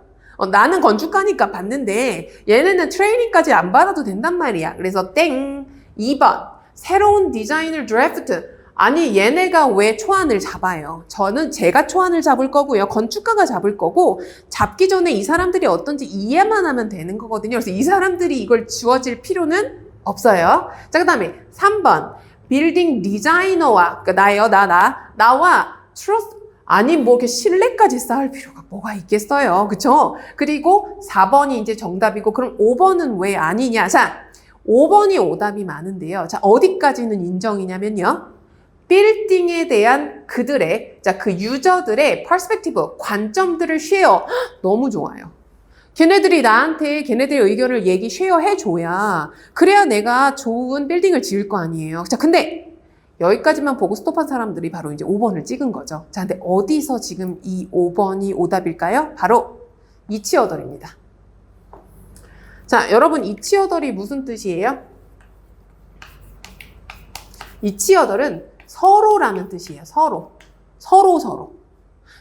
나는 건축가니까 받는데 얘네는 트레이닝까지 안 받아도 된단 말이야. 그래서 땡. 2번. 새로운 디자인을 드래프트. 아니, 얘네가 왜 초안을 잡아요? 제가 초안을 잡을 거고요. 건축가가 잡을 거고, 잡기 전에 이 사람들이 어떤지 이해만 하면 되는 거거든요. 그래서 이 사람들이 이걸 지워질 필요는 없어요. 자, 그 다음에 3번. 빌딩 디자이너와, 그러니까 나와 트러스트, 아니, 이렇게 신뢰까지 쌓을 필요가 뭐가 있겠어요. 그쵸? 그리고 4번이 이제 정답이고, 그럼 5번은 왜 아니냐? 자, 5번이 오답이 많은데요. 자, 어디까지는 인정이냐면요. 빌딩에 대한 그들의, 그 유저들의 퍼스펙티브, 관점들을 쉐어. 너무 좋아요. 걔네들이 나한테 걔네들의 의견을 쉐어해줘야 그래야 내가 좋은 빌딩을 지을 거 아니에요. 자, 근데 여기까지만 보고 스톱한 사람들이 바로 이제 5번을 찍은 거죠. 자, 근데 어디서 지금 이 5번이 오답일까요? 바로 이치어덜입니다. 자, 여러분 이치어덜이 무슨 뜻이에요? 이치어덜은 서로라는 뜻이에요. 서로.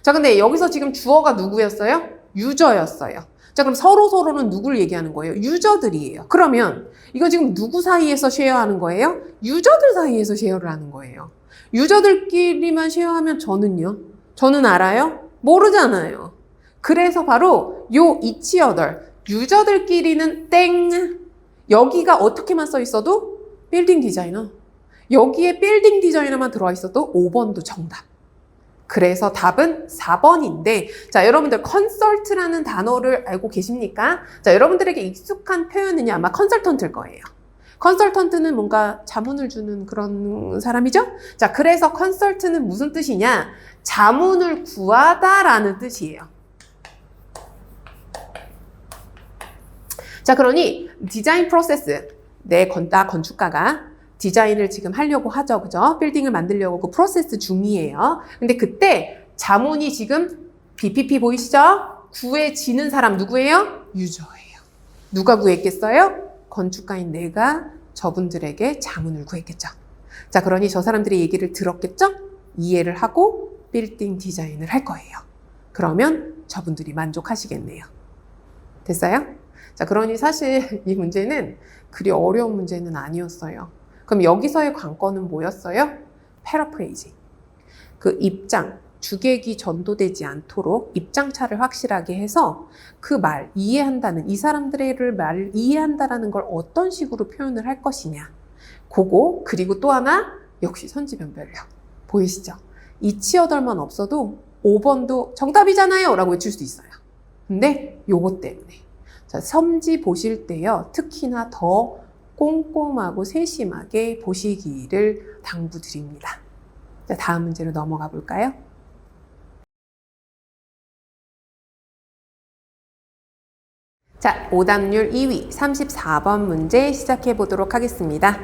자, 근데 여기서 지금 주어가 누구였어요? 유저였어요. 자, 그럼 서로는 누구를 얘기하는 거예요? 유저들이에요. 그러면 이거 지금 누구 사이에서 쉐어하는 거예요? 유저들 사이에서 쉐어를 하는 거예요. 유저들끼리만 쉐어하면 저는요? 저는 알아요? 모르잖아요. 그래서 바로 요 each other, 유저들끼리는 땡, 여기가 어떻게만 써 있어도 빌딩 디자이너. 여기에 빌딩 디자이너만 들어와 있어도 5번도 정답. 그래서 답은 4번인데, 자, 여러분들 컨설트라는 단어를 알고 계십니까? 자, 여러분들에게 익숙한 표현은요, 아마 컨설턴트일 거예요. 컨설턴트는 뭔가 자문을 주는 그런 사람이죠? 자, 그래서 컨설트는 무슨 뜻이냐? 자문을 구하다라는 뜻이에요. 자, 그러니 디자인 프로세스, 나 건축가가 디자인을 지금 하려고 하죠. 그죠? 빌딩을 만들려고 그 프로세스 중이에요. 근데 그때 자문이 지금 BPP 보이시죠? 구해지는 사람 누구예요? 유저예요. 누가 구했겠어요? 건축가인 내가 저분들에게 자문을 구했겠죠. 자, 그러니 저 사람들의 얘기를 들었겠죠? 이해를 하고 빌딩 디자인을 할 거예요. 그러면 저분들이 만족하시겠네요. 됐어요? 자, 그러니 사실 이 문제는 그리 어려운 문제는 아니었어요. 그럼 여기서의 관건은 뭐였어요? 패러프레이징. 그 입장, 주객이 전도되지 않도록 입장차를 확실하게 해서 그 말, 이해한다는, 이 사람들의 말을 이해한다라는 걸 어떤 식으로 표현을 할 것이냐. 그거, 그리고 또 하나, 역시 선지변별력. 보이시죠? 이 치어덜만 없어도 5번도 정답이잖아요! 라고 외칠 수도 있어요. 근데 요거 때문에. 자, 선지 보실 때요, 특히나 더 꼼꼼하고 세심하게 보시기를 당부드립니다. 자, 다음 문제로 넘어가 볼까요? 자, 오답률 2위 34번 문제 시작해 보도록 하겠습니다.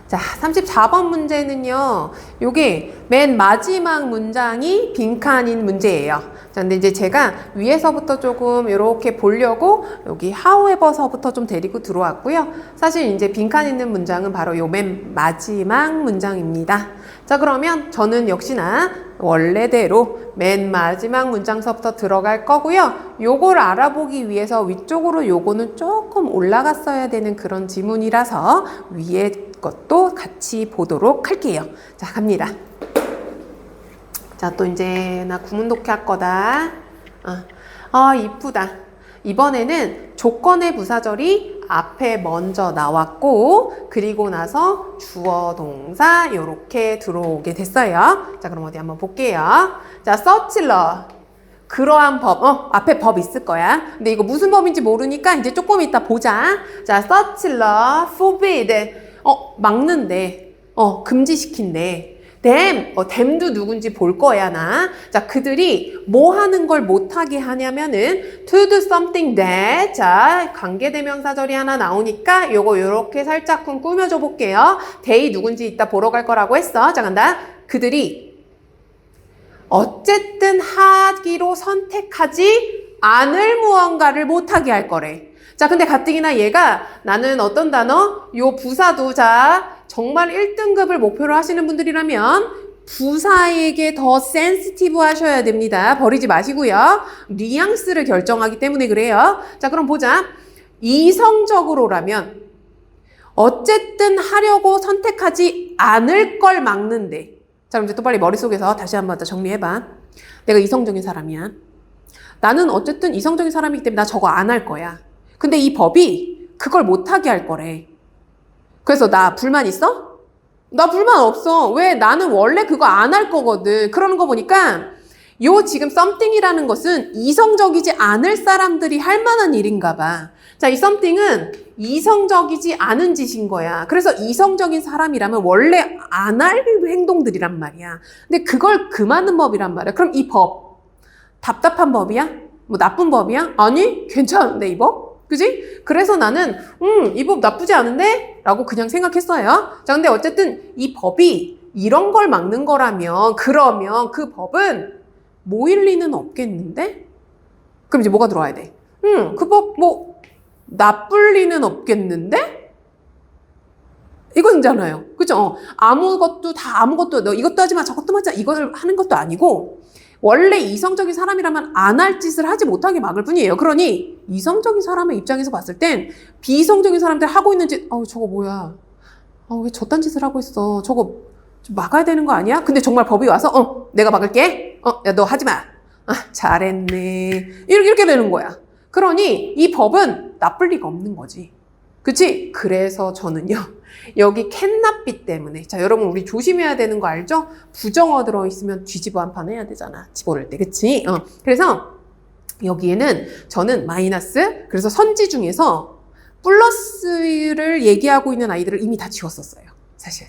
자, 34번 문제는요, 요게 맨 마지막 문장이 빈칸인 문제예요. 자, 근데 이제 제가 위에서부터 조금 이렇게 보려고 여기 however서부터 좀 데리고 들어왔고요. 사실 이제 빈칸 있는 문장은 바로 요 맨 마지막 문장입니다. 자, 그러면 저는 역시나 원래대로 맨 마지막 문장서부터 들어갈 거고요. 요걸 알아보기 위해서 위쪽으로 요거는 조금 올라갔어야 되는 그런 지문이라서 위에 것도 같이 보도록 할게요. 자, 갑니다. 자, 또 이제 나 구문 독해 할 거다. 이쁘다. 이번에는 조건의 부사절이 앞에 먼저 나왔고, 그리고 나서 주어 동사 이렇게 들어오게 됐어요. 자, 그럼 어디 한번 볼게요. 자, 서칠러. 그러한 법, 앞에 법 있을 거야. 근데 이거 무슨 법인지 모르니까 이제 조금 이따 보자. 자, 서칠러, forbid. 막는데, 금지시킨대. them도 누군지 볼 거야, 나. 자, 그들이 뭐 하는 걸 못하게 하냐면은 to do something that, 자, 관계대명사절이 하나 나오니까 요거 요렇게 살짝 꾸며줘 볼게요. they 누군지 이따 보러 갈 거라고 했어. 자, 간다. 그들이 어쨌든 하기로 선택하지 않을 무언가를 못하게 할 거래. 자, 근데 가뜩이나 얘가 나는 어떤 단어? 요 부사도, 자, 정말 1등급을 목표로 하시는 분들이라면 부사에게 더 센시티브 하셔야 됩니다. 버리지 마시고요. 뉘앙스를 결정하기 때문에 그래요. 자, 그럼 보자. 이성적으로라면 어쨌든 하려고 선택하지 않을 걸 막는데. 자, 그럼 이제 또 빨리 머릿속에서 다시 한번 더 정리해봐. 내가 이성적인 사람이야. 나는 어쨌든 이성적인 사람이기 때문에 나 저거 안 할 거야. 근데 이 법이 그걸 못하게 할 거래. 그래서 나 불만 있어? 나 불만 없어. 왜? 나는 원래 그거 안 할 거거든. 그러는 거 보니까 요 지금 something이라는 것은 이성적이지 않을 사람들이 할 만한 일인가 봐. 자, 이 something은 이성적이지 않은 짓인 거야. 그래서 이성적인 사람이라면 원래 안 할 행동들이란 말이야. 근데 그걸 금하는 법이란 말이야. 그럼 이 법, 답답한 법이야? 뭐 나쁜 법이야? 아니, 괜찮은데 이 법? 그지? 그래서 나는 이 법 나쁘지 않은데? 라고 그냥 생각했어요. 자, 근데 어쨌든 이 법이 이런 걸 막는 거라면 그러면 그 법은 모일 리는 없겠는데? 그럼 이제 뭐가 들어와야 돼? 그 법 뭐 나쁠 리는 없겠는데? 이거잖아요. 그죠? 아무것도 너 이것도 하지 마 저것도 하지 마 이걸 하는 것도 아니고 원래 이성적인 사람이라면 안 할 짓을 하지 못하게 막을 뿐이에요. 그러니 이성적인 사람의 입장에서 봤을 땐 비이성적인 사람들 하고 있는 짓, 저거 뭐야? 왜 저딴 짓을 하고 있어? 저거 좀 막아야 되는 거 아니야? 근데 정말 법이 와서 내가 막을게. 야, 너 하지 마. 잘했네. 이렇게 되는 거야. 그러니 이 법은 나쁠 리가 없는 거지. 그치? 그래서 저는요, 여기 cannot be 때문에. 자, 여러분, 우리 조심해야 되는 거 알죠? 부정어 들어있으면 뒤집어 한 판 해야 되잖아. 집어넣을 때, 그치? 그래서 여기에는 저는 마이너스, 그래서 선지 중에서 플러스를 얘기하고 있는 아이들을 이미 다 지웠었어요. 사실.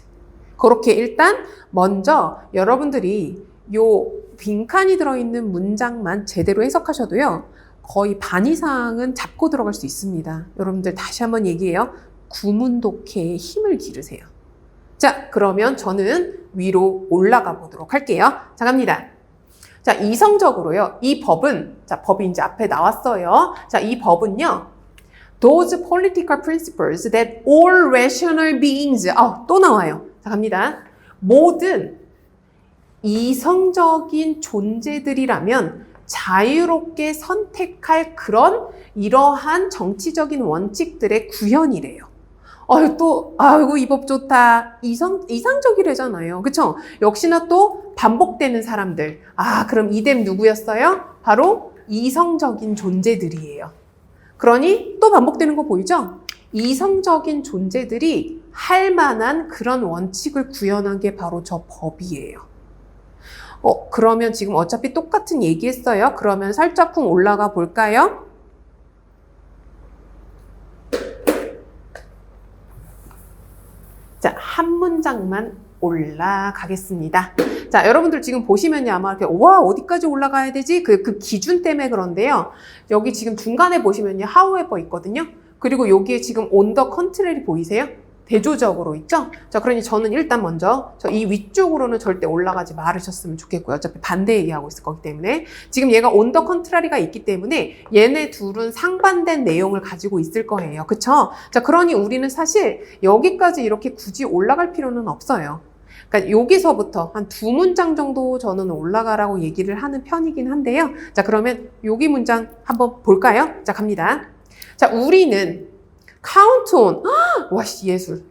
그렇게 일단 먼저 여러분들이 요 빈칸이 들어있는 문장만 제대로 해석하셔도요, 거의 반 이상은 잡고 들어갈 수 있습니다. 여러분들 다시 한번 얘기해요. 구문 독해에 힘을 기르세요. 자, 그러면 저는 위로 올라가 보도록 할게요. 자, 갑니다. 자, 이성적으로요. 이 법은, 자, 법이 이제 앞에 나왔어요. 자, 이 법은요. Those political principles that all rational beings, 또 나와요. 자, 갑니다. 모든 이성적인 존재들이라면 자유롭게 선택할 그런 이러한 정치적인 원칙들의 구현이래요. 아이고, 이 법 좋다. 이상적이래잖아요. 그쵸? 역시나 또 반복되는 사람들. 그럼 이댐 누구였어요? 바로 이성적인 존재들이에요. 그러니 또 반복되는 거 보이죠? 이성적인 존재들이 할 만한 그런 원칙을 구현한 게 바로 저 법이에요. 그러면 지금 어차피 똑같은 얘기했어요. 그러면 살짝쿵 올라가 볼까요? 자, 한 문장만 올라가겠습니다. 자, 여러분들 지금 보시면요, 아마 이렇게, 와, 어디까지 올라가야 되지? 그 기준 때문에 그런데요. 여기 지금 중간에 보시면요, however 있거든요. 그리고 여기에 지금 on the contrary 보이세요? 대조적으로 있죠? 자, 그러니 저는 일단 먼저 이 위쪽으로는 절대 올라가지 말으셨으면 좋겠고요. 어차피 반대 얘기하고 있을 거기 때문에. 지금 얘가 on the contrary가 있기 때문에 얘네 둘은 상반된 내용을 가지고 있을 거예요. 그쵸? 자, 그러니 우리는 사실 여기까지 이렇게 굳이 올라갈 필요는 없어요. 그러니까 여기서부터 한 두 문장 정도 저는 올라가라고 얘기를 하는 편이긴 한데요. 자, 그러면 여기 문장 한번 볼까요? 자, 갑니다. 자, 우리는 count on, 와, 예술.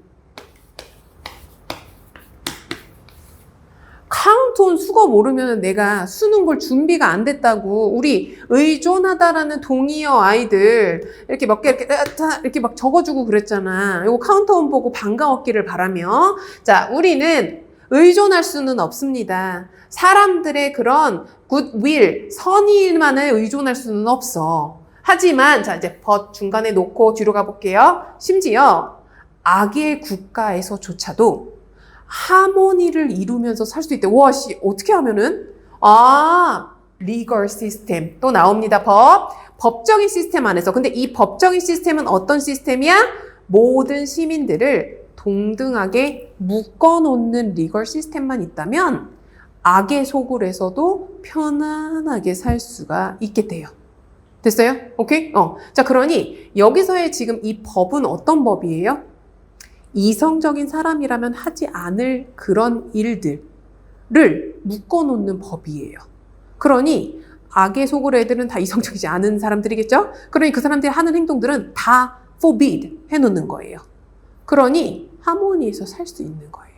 count on 수거 모르면 내가 수능 볼 준비가 안 됐다고. 우리 의존하다라는 동의어 아이들 이렇게 몇 개 이렇게 막 적어주고 그랬잖아. 이거 count on 보고 반가웠기를 바라며. 자, 우리는 의존할 수는 없습니다. 사람들의 그런 goodwill, 선의만을 의존할 수는 없어. 하지만 자, 이제 but 중간에 놓고 뒤로 가볼게요. 심지어 악의 국가에서조차도 하모니를 이루면서 살 수 있대. 와, 씨, 어떻게 하면은? legal system. 또 나옵니다. 법적인 시스템 안에서. 근데 이 법적인 시스템은 어떤 시스템이야? 모든 시민들을 동등하게 묶어놓는 리걸 시스템만 있다면 악의 소굴에서도 편안하게 살 수가 있게 돼요. 됐어요? 오케이? 자, 그러니 여기서의 지금 이 법은 어떤 법이에요? 이성적인 사람이라면 하지 않을 그런 일들을 묶어놓는 법이에요. 그러니 악의 속을 애들은 다 이성적이지 않은 사람들이겠죠? 그러니 그 사람들이 하는 행동들은 다 forbid 해놓는 거예요. 그러니 하모니에서 살 수 있는 거예요.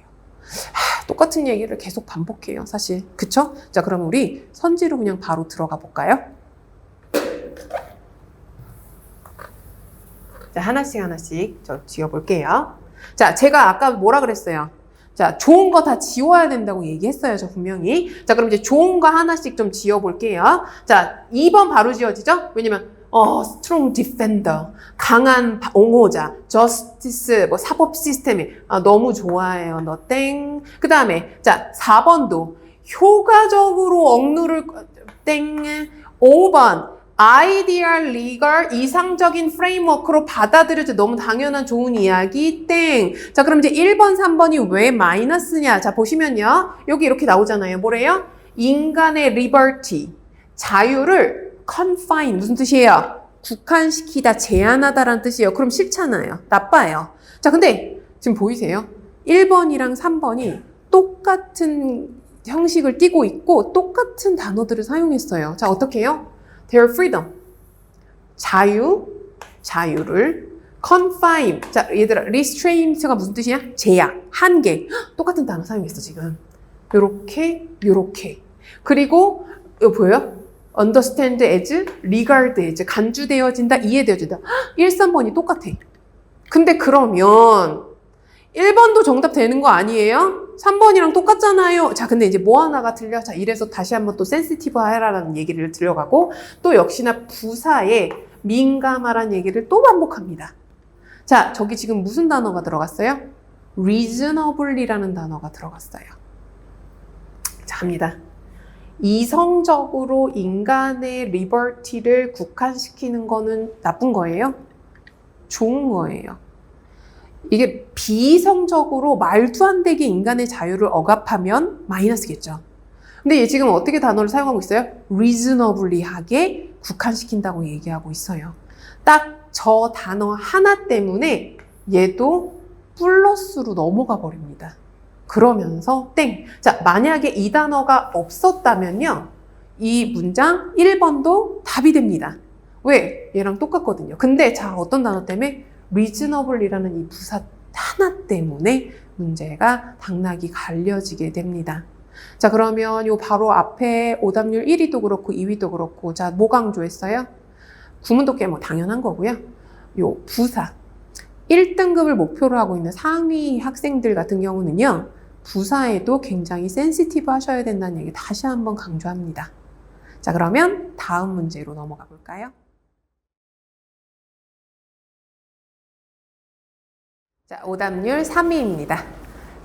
똑같은 얘기를 계속 반복해요, 사실. 그쵸? 자, 그럼 우리 선지로 그냥 바로 들어가 볼까요? 자, 하나씩 저 지워볼게요. 자, 제가 아까 뭐라 그랬어요? 자, 좋은 거 다 지워야 된다고 얘기했어요, 저 분명히. 자, 그럼 이제 좋은 거 하나씩 좀 지워볼게요. 자, 2번 바로 지워지죠? 왜냐면 strong defender, 강한 옹호자, justice, 사법 시스템이 너무 좋아해요. 너 땡. 그 다음에 자, 4번도 효과적으로 억누를 땡. 5번 ideal, legal, 이상적인 프레임워크로 받아들여져 너무 당연한 좋은 이야기 땡. 자, 그럼 이제 1번, 3번이 왜 마이너스냐? 자, 보시면요. 여기 이렇게 나오잖아요. 뭐래요? 인간의 liberty, 자유를 confine, 무슨 뜻이에요? 국한시키다, 제한하다라는 뜻이에요. 그럼 싫잖아요. 나빠요. 자, 근데 지금 보이세요? 1번이랑 3번이 똑같은 형식을 띠고 있고 똑같은 단어들을 사용했어요. 자, 어떻게 해요? Their freedom, 자유를 confine, 자, 얘들아, restraint가 무슨 뜻이야? 제약, 한계. 똑같은 단어 사용했어, 지금. 요렇게. 그리고 이거 보여요? understand as, regard as, 간주되어진다, 이해되어진다. 1, 3번이 똑같아. 근데 그러면 1번도 정답 되는 거 아니에요? 3번이랑 똑같잖아요. 자, 근데 이제 뭐 하나가 틀려? 자, 이래서 다시 한번 또 센시티브 하라는 얘기를 들려가고 또 역시나 부사에 민감하라는 얘기를 또 반복합니다. 자, 저기 지금 무슨 단어가 들어갔어요? reasonably라는 단어가 들어갔어요. 자, 합니다. 이성적으로 인간의 리버티를 국한시키는 거는 나쁜 거예요? 좋은 거예요. 이게 비이성적으로 말도 안 되게 인간의 자유를 억압하면 마이너스겠죠. 근데 얘 지금 어떻게 단어를 사용하고 있어요? reasonably하게 국한시킨다고 얘기하고 있어요. 딱 저 단어 하나 때문에 얘도 플러스로 넘어가 버립니다. 그러면서 땡! 자, 만약에 이 단어가 없었다면요. 이 문장 1번도 답이 됩니다. 왜? 얘랑 똑같거든요. 근데 자, 어떤 단어 때문에? reasonable이라는 이 부사 하나 때문에 문제가 당락이 갈려지게 됩니다. 자, 그러면 요 바로 앞에 오답률 1위도 그렇고 2위도 그렇고 자, 뭐 강조했어요? 구문독해 뭐 당연한 거고요. 요 부사 1등급을 목표로 하고 있는 상위 학생들 같은 경우는요. 부사에도 굉장히 센시티브 하셔야 된다는 얘기 다시 한번 강조합니다. 자, 그러면 다음 문제로 넘어가 볼까요? 자, 오답률 3위입니다.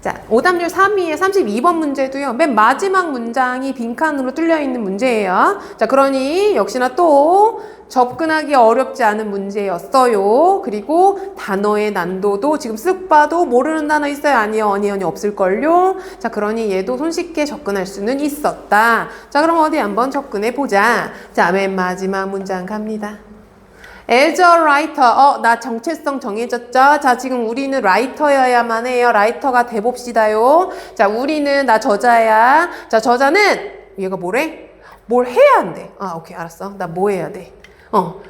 자, 오답률 3위의 32번 문제도요. 맨 마지막 문장이 빈칸으로 뚫려 있는 문제예요. 자, 그러니 역시나 또 접근하기 어렵지 않은 문제였어요. 그리고 단어의 난도도 지금 쓱 봐도 모르는 단어 있어요? 아니요, 아니 없을걸요? 자, 그러니 얘도 손쉽게 접근할 수는 있었다. 자, 그럼 어디 한번 접근해 보자. 자, 맨 마지막 문장 갑니다. As a writer, 나 정체성 정해졌죠? 자, 지금 우리는 라이터여야만 해요. 라이터가 돼봅시다요. 자, 우리는 나 저자야. 자, 저자는 얘가 뭐래? 뭘 해야 한대. 아, 오케이, 알았어. 나 뭐 해야 돼?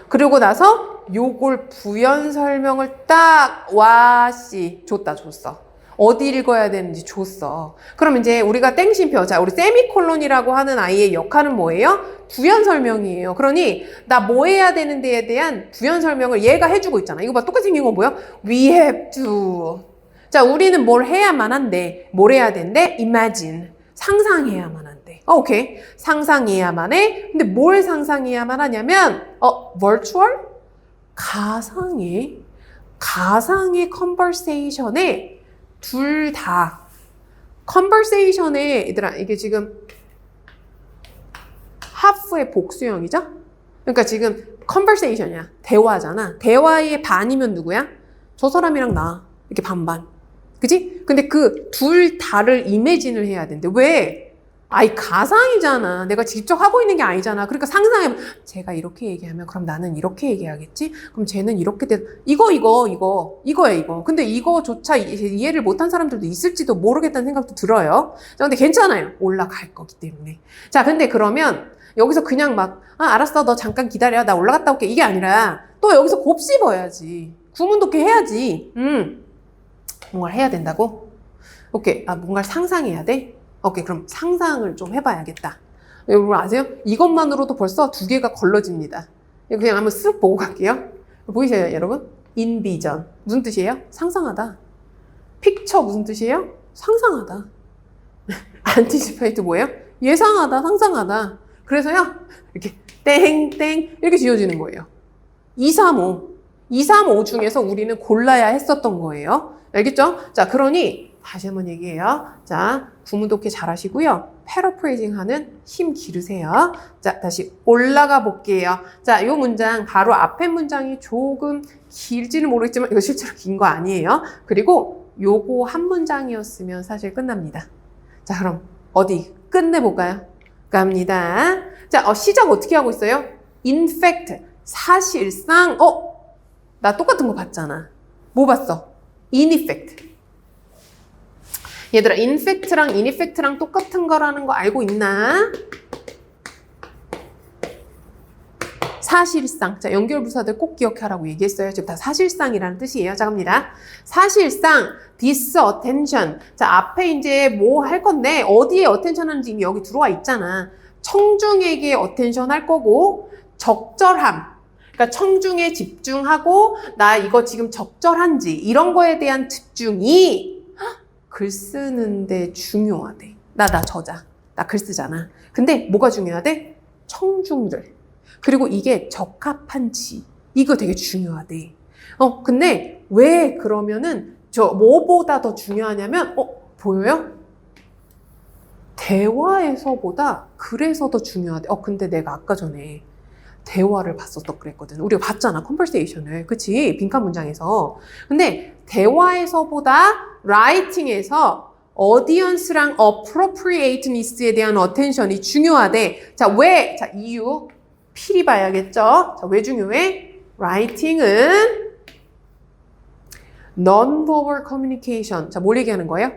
그리고 나서 요걸 부연 설명을 딱 와씨 줬어. 어디 읽어야 되는지 줬어. 그럼 이제 우리가 땡심표, 자, 우리 세미콜론이라고 하는 아이의 역할은 뭐예요? 부연 설명이에요. 그러니 나 뭐 해야 되는 데에 대한 부연 설명을 얘가 해주고 있잖아. 이거 봐, 똑같이 생긴 거 뭐야? We have to. 자, 우리는 뭘 해야만 한대. 뭘 해야 된대? Imagine. 상상해야만 한대. 오케이. 상상해야만 해. 근데 뭘 상상해야만 하냐면 virtual? 가상의 conversation에 둘 다 conversation에 얘들아 이게 지금 하프의 복수형이죠? 그러니까 지금 conversation이야. 대화잖아. 대화의 반이면 누구야? 저 사람이랑 나. 이렇게 반반. 그치? 근데 그 둘 다를 이매진을 해야 된대. 왜? 아이 가상이잖아. 내가 직접 하고 있는 게 아니잖아. 그러니까 상상해. 제가 이렇게 얘기하면 그럼 나는 이렇게 얘기하겠지? 그럼 쟤는 이렇게 이거야. 근데 이거조차 이해를 못한 사람들도 있을지도 모르겠다는 생각도 들어요. 자, 근데 괜찮아요. 올라갈 거기 때문에. 자, 근데 그러면 여기서 그냥 막 알았어. 너 잠깐 기다려. 나 올라갔다 올게. 이게 아니라 또 여기서 곱씹어야지. 구문독해 해야지. 뭔가를 해야 된다고? 오케이. 뭔가를 상상해야 돼? 오케이. 그럼 상상을 좀 해봐야겠다. 여러분 아세요? 이것만으로도 벌써 두 개가 걸러집니다. 그냥 한번 쓱 보고 갈게요. 보이세요, 여러분? 인비전. 무슨 뜻이에요? 상상하다. 픽처 무슨 뜻이에요? 상상하다. 안티시페이트 뭐예요? 예상하다, 상상하다. 그래서요, 이렇게 땡땡 이렇게 지어지는 거예요. 235 중에서 우리는 골라야 했었던 거예요. 알겠죠? 자, 그러니 다시 한번 얘기해요. 자, 구문독해 잘 하시고요. 패러프레이징 하는 힘 기르세요. 자, 다시 올라가 볼게요. 자, 요 문장 바로 앞에 문장이 조금 길지는 모르겠지만 이거 실제로 긴 거 아니에요. 그리고 요거 한 문장이었으면 사실 끝납니다. 자, 그럼 어디 끝내볼까요? 갑니다. 자, 시작 어떻게 하고 있어요? In fact, 사실상 나 똑같은 거 봤잖아. 뭐 봤어? In effect. 얘들아, in fact랑 in effect랑 똑같은 거라는 거 알고 있나? 사실상. 자, 연결부사들 꼭 기억하라고 얘기했어요. 지금 다 사실상이라는 뜻이에요. 자, 갑니다. 사실상, this attention. 자, 앞에 이제 뭐 할 건데, 어디에 attention 하는지 이미 여기 들어와 있잖아. 청중에게 attention 할 거고, 적절함. 그러니까 청중에 집중하고 나 이거 지금 적절한지 이런 거에 대한 집중이 글 쓰는데 중요하대. 나 저자. 나 글 쓰잖아. 근데 뭐가 중요하대? 청중들. 그리고 이게 적합한지. 이거 되게 중요하대. 근데 왜 그러면은 뭐보다 더 중요하냐면, 보여요? 대화에서보다 글에서 더 중요하대. 근데 내가 아까 전에 대화를 봤었다 그랬거든. 우리가 봤잖아, 컨버세이션을. 그치? 빈칸 문장에서. 근데 대화에서보다 라이팅에서 audience랑 appropriateness에 대한 attention이 중요하대. 자, 왜? 자, 이유. 필히 봐야겠죠? 자, 왜 중요해? 라이팅은 non-verbal communication. 자, 뭘 얘기하는 거예요?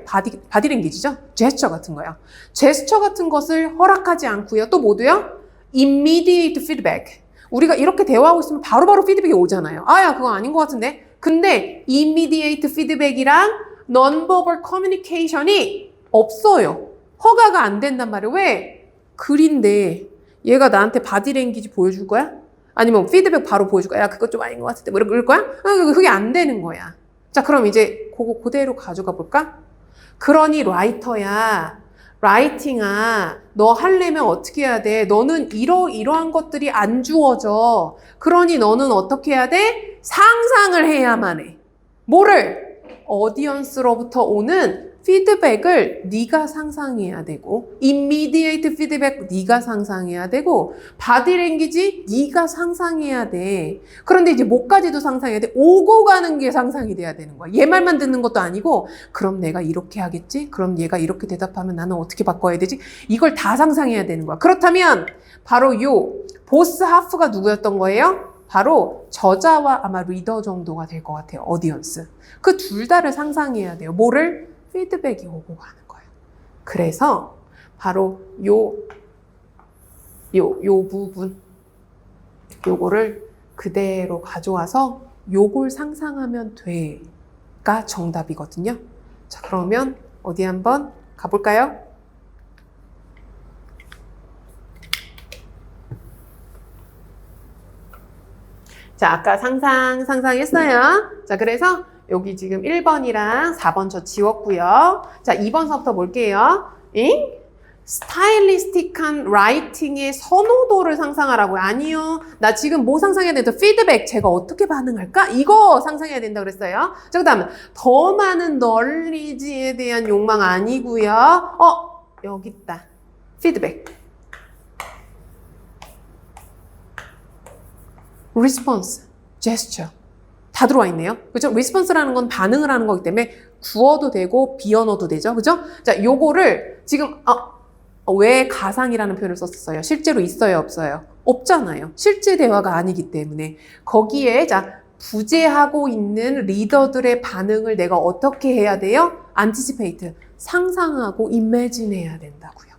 바디랭귀지죠? 제스처 같은 거요. 제스처 같은 것을 허락하지 않고요. 또 뭐도요? immediate feedback. 우리가 이렇게 대화하고 있으면 바로바로 피드백이 오잖아요. 야, 그거 아닌 것 같은데. 근데 immediate feedback이랑 non-verbal communication이 없어요. 허가가 안 된단 말이에요. 왜? 글인데 얘가 나한테 바디랭귀지 보여줄 거야? 아니면 피드백 바로 보여줄 거야? 야, 그거 좀 아닌 것 같은데. 뭐 이럴 거야? 그게 안 되는 거야. 자, 그럼 이제 그거 그대로 가져가 볼까? 그러니 라이터야, 라이팅아, 너 하려면 어떻게 해야 돼? 너는 이러한 것들이 안 주어져. 그러니 너는 어떻게 해야 돼? 상상을 해야만 해. 뭐를? 어디언스로부터 오는 피드백을 네가 상상해야 되고, immediate feedback 네가 상상해야 되고, 바디랭귀지 네가 상상해야 돼. 그런데 이제 뭐까지도 상상해야 돼? 오고 가는 게 상상이 돼야 되는 거야. 얘 말만 듣는 것도 아니고, 그럼 내가 이렇게 하겠지? 그럼 얘가 이렇게 대답하면 나는 어떻게 바꿔야 되지? 이걸 다 상상해야 되는 거야. 그렇다면 바로 요 보스 하프가 누구였던 거예요? 바로 저자와 아마 리더 정도가 될 것 같아요. 어디언스. 그 둘 다를 상상해야 돼요. 뭐를? 피드백이 오고 가는 거예요. 그래서 바로 요 부분, 요거를 그대로 가져와서 요걸 상상하면 돼가 정답이거든요. 자, 그러면 어디 한번 가볼까요? 자, 아까 상상했어요. 자, 그래서 여기 지금 1번이랑 4번 저 지웠고요. 자, 2번서부터 볼게요. 스타일리스틱한 라이팅의 선호도를 상상하라고요. 아니요. 나 지금 뭐 상상해야 된다? 피드백. 제가 어떻게 반응할까? 이거 상상해야 된다 그랬어요. 자, 그 다음에 더 많은 널리지에 대한 욕망 아니고요. 여기 있다. 피드백. 리스폰스, 제스처 다 들어와 있네요. 그죠? 리스폰스라는 건 반응을 하는 거기 때문에 구어도 되고 비언어도 되죠. 그죠? 자, 요거를 지금 왜 가상이라는 표현을 썼어요? 실제로 있어요, 없어요? 없잖아요. 실제 대화가 아니기 때문에 거기에 자, 부재하고 있는 리더들의 반응을 내가 어떻게 해야 돼요? anticipate, 상상하고 imagine 해야 된다고요.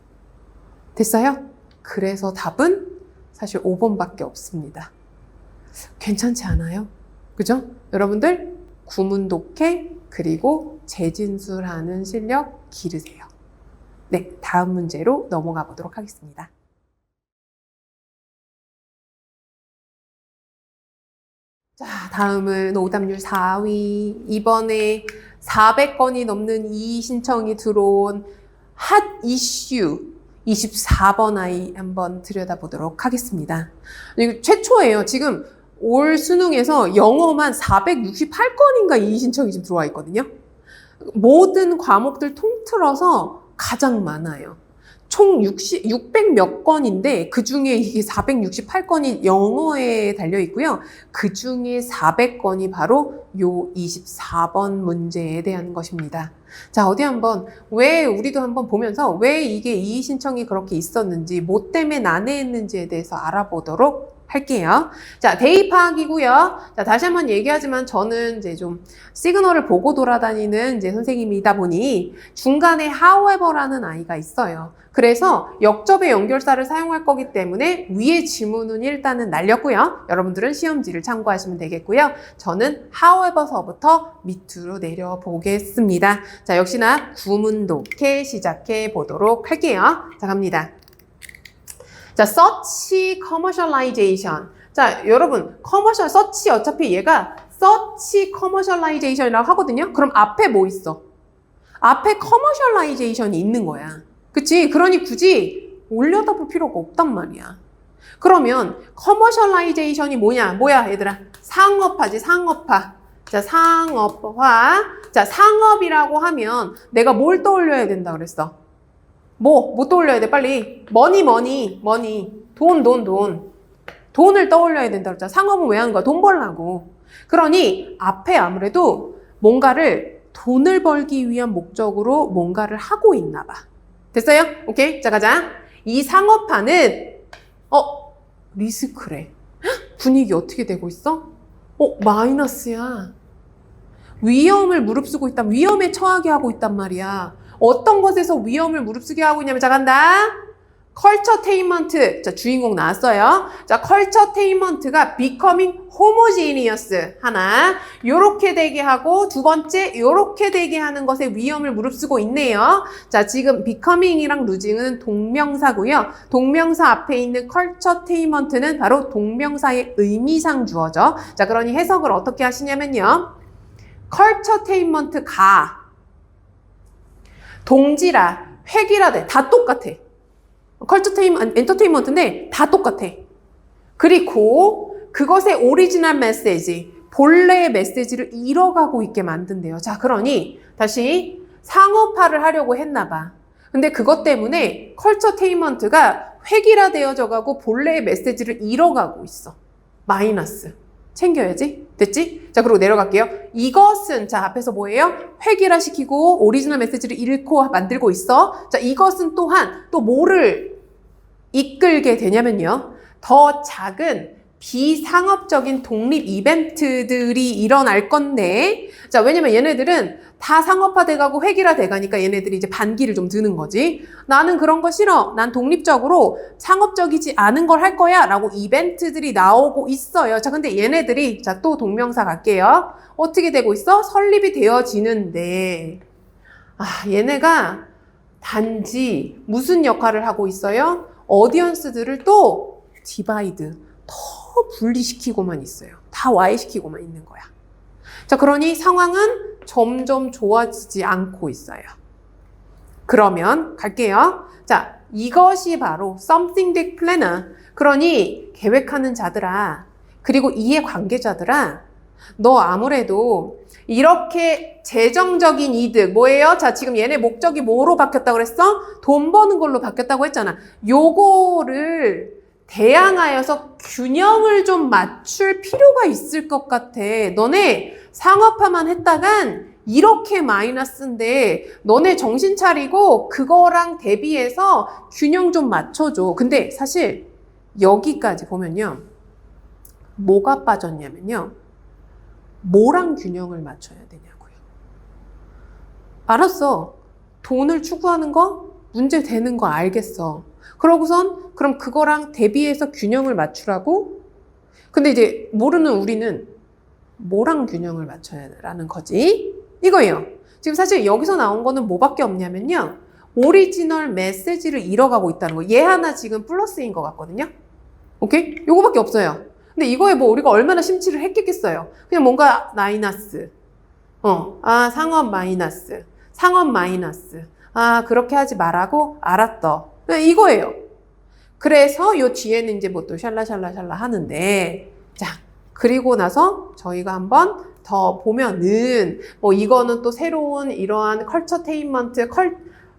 됐어요? 그래서 답은 사실 5번밖에 없습니다. 괜찮지 않아요? 그죠? 여러분들 구문 독해 그리고 재진술하는 실력 기르세요. 네, 다음 문제로 넘어가 보도록 하겠습니다. 자, 다음은 오답률 4위. 이번에 400건이 넘는 이의 신청이 들어온 핫 이슈 24번 아이 한번 들여다보도록 하겠습니다. 이거 최초예요. 지금 올 수능에서 영어만 468건인가 이의 신청이 지금 들어와 있거든요. 모든 과목들 통틀어서 가장 많아요. 총 600 몇 건인데 그 중에 이게 468건이 영어에 달려 있고요. 그 중에 400건이 바로 요 24번 문제에 대한 것입니다. 자, 어디 한번 우리도 한번 보면서 왜 이게 이의 신청이 그렇게 있었는지, 뭐 때문에 난해했는지에 대해서 알아보도록 할게요. 자, 대입학이고요. 자, 다시 한번 얘기하지만 저는 이제 좀 시그널을 보고 돌아다니는 이제 선생님이다 보니 중간에 however라는 아이가 있어요. 그래서 역접의 연결사를 사용할 거기 때문에 위의 지문은 일단은 날렸고요. 여러분들은 시험지를 참고하시면 되겠고요. 저는 however서부터 밑으로 내려보겠습니다. 자, 역시나 구문 독해 시작해 보도록 할게요. 자, 갑니다. 자, such commercialization. 자, 여러분, 커머셜 서치 어차피 얘가 서치 커머셜라이제이션이라고 하거든요. 그럼 앞에 뭐 있어? 앞에 커머셜라이제이션이 있는 거야. 그치? 그러니 굳이 올려다 볼 필요가 없단 말이야. 그러면 커머셜라이제이션이 뭐냐? 뭐야, 얘들아? 상업화지, 상업화. 자, 상업화. 자, 상업이라고 하면 내가 뭘 떠올려야 된다 그랬어? 뭐 떠올려야 돼? 빨리. 머니. 돈. 돈을 떠올려야 된다 그랬잖아. 상업은 왜 하는 거야? 돈 벌라고. 그러니 앞에 아무래도 뭔가를 돈을 벌기 위한 목적으로 뭔가를 하고 있나 봐. 됐어요? 오케이. 자, 가자. 이 상업화는 리스크래. 분위기 어떻게 되고 있어? 마이너스야. 위험을 무릅쓰고 있다. 위험에 처하게 하고 있단 말이야. 어떤 것에서 위험을 무릅쓰게 하고 있냐면, 자, 간다. 컬처테인먼트. 자, 주인공 나왔어요. 자, 컬처테인먼트가 becoming homogeneous. 하나. 요렇게 되게 하고, 두 번째, 요렇게 되게 하는 것에 위험을 무릅쓰고 있네요. 자, 지금 becoming이랑 losing은 동명사고요. 동명사 앞에 있는 컬처테인먼트는 바로 동명사의 의미상 주어져. 자, 그러니 해석을 어떻게 하시냐면요. 컬처테인먼트가 동지라, 획일화돼. 다 똑같아. 엔터테인먼트인데 다 똑같아. 그리고 그것의 오리지널 메시지, 본래의 메시지를 잃어가고 있게 만든대요. 자, 그러니 다시 상업화를 하려고 했나 봐. 근데 그것 때문에 컬처테인먼트가 획일화되어져 가고 본래의 메시지를 잃어가고 있어. 마이너스. 챙겨야지. 됐지? 자, 그리고 내려갈게요. 이것은, 자, 앞에서 뭐예요? 획일화시키고 오리지널 메시지를 잃고 만들고 있어. 자, 이것은 또한 또 뭐를 이끌게 되냐면요. 더 작은 비상업적인 독립 이벤트들이 일어날 건데, 자, 왜냐면 얘네들은 다 상업화돼 가고 획일화돼 가니까 얘네들이 이제 반기를 좀 드는 거지. 나는 그런 거 싫어. 난 독립적으로 상업적이지 않은 걸 할 거야. 라고 이벤트들이 나오고 있어요. 자, 근데 얘네들이, 자, 또 동명사 갈게요. 어떻게 되고 있어? 설립이 되어지는데, 얘네가 단지 무슨 역할을 하고 있어요? 어디언스들을 또 디바이드, 더 분리시키고만 있어요. 다 와해시키고만 있는 거야. 자, 그러니 상황은 점점 좋아지지 않고 있어요. 그러면 갈게요. 자, 이것이 바로 something the planner. 그러니 계획하는 자들아, 그리고 이해 관계자들아, 너 아무래도 이렇게 재정적인 이득, 뭐예요? 자, 지금 얘네 목적이 뭐로 바뀌었다고 그랬어? 돈 버는 걸로 바뀌었다고 했잖아. 요거를 대항하여서 균형을 좀 맞출 필요가 있을 것 같아. 너네 상업화만 했다간 이렇게 마이너스인데 너네 정신 차리고 그거랑 대비해서 균형 좀 맞춰줘. 근데 사실 여기까지 보면요. 뭐가 빠졌냐면요. 뭐랑 균형을 맞춰야 되냐고요. 알았어. 돈을 추구하는 거 문제 되는 거 알겠어. 그러고선 그럼 그거랑 대비해서 균형을 맞추라고? 근데 이제 모르는 우리는 뭐랑 균형을 맞춰야 하는 거지? 이거예요. 지금 사실 여기서 나온 거는 뭐밖에 없냐면요. 오리지널 메시지를 잃어가고 있다는 거. 얘 하나 지금 플러스인 것 같거든요. 오케이? 요거밖에 없어요. 근데 이거에 뭐 우리가 얼마나 심취를 했겠어요. 그냥 뭔가 마이너스. 상업 마이너스. 상업 마이너스. 그렇게 하지 말라고? 알았어. 이거예요. 그래서 요 뒤에는 이제 뭐 또 샬라샬라샬라 하는데, 자, 그리고 나서 저희가 한번 더 보면은, 뭐 이거는 또 새로운 이러한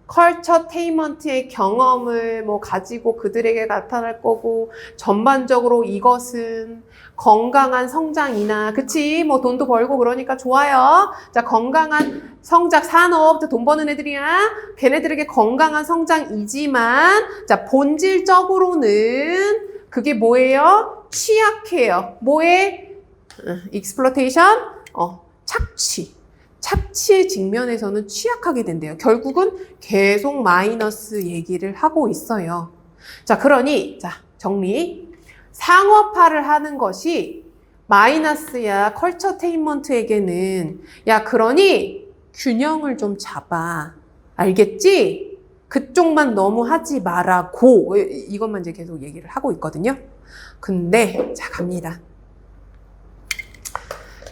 컬처테인먼트의 경험을 뭐 가지고 그들에게 나타날 거고, 전반적으로 이것은 건강한 성장이나, 그치? 뭐 돈도 벌고 그러니까 좋아요. 자, 건강한 성장, 산업, 돈 버는 애들이야. 걔네들에게 건강한 성장이지만, 자, 본질적으로는 그게 뭐예요? 취약해요. 뭐에? exploitation? 착취의 직면에서는 취약하게 된대요. 결국은 계속 마이너스 얘기를 하고 있어요. 자, 그러니, 자, 정리. 상업화를 하는 것이 마이너스야, 컬처테인먼트에게는. 야, 그러니 균형을 좀 잡아. 알겠지? 그쪽만 너무 하지 말라고 이것만 이제 계속 얘기를 하고 있거든요. 근데 자 갑니다.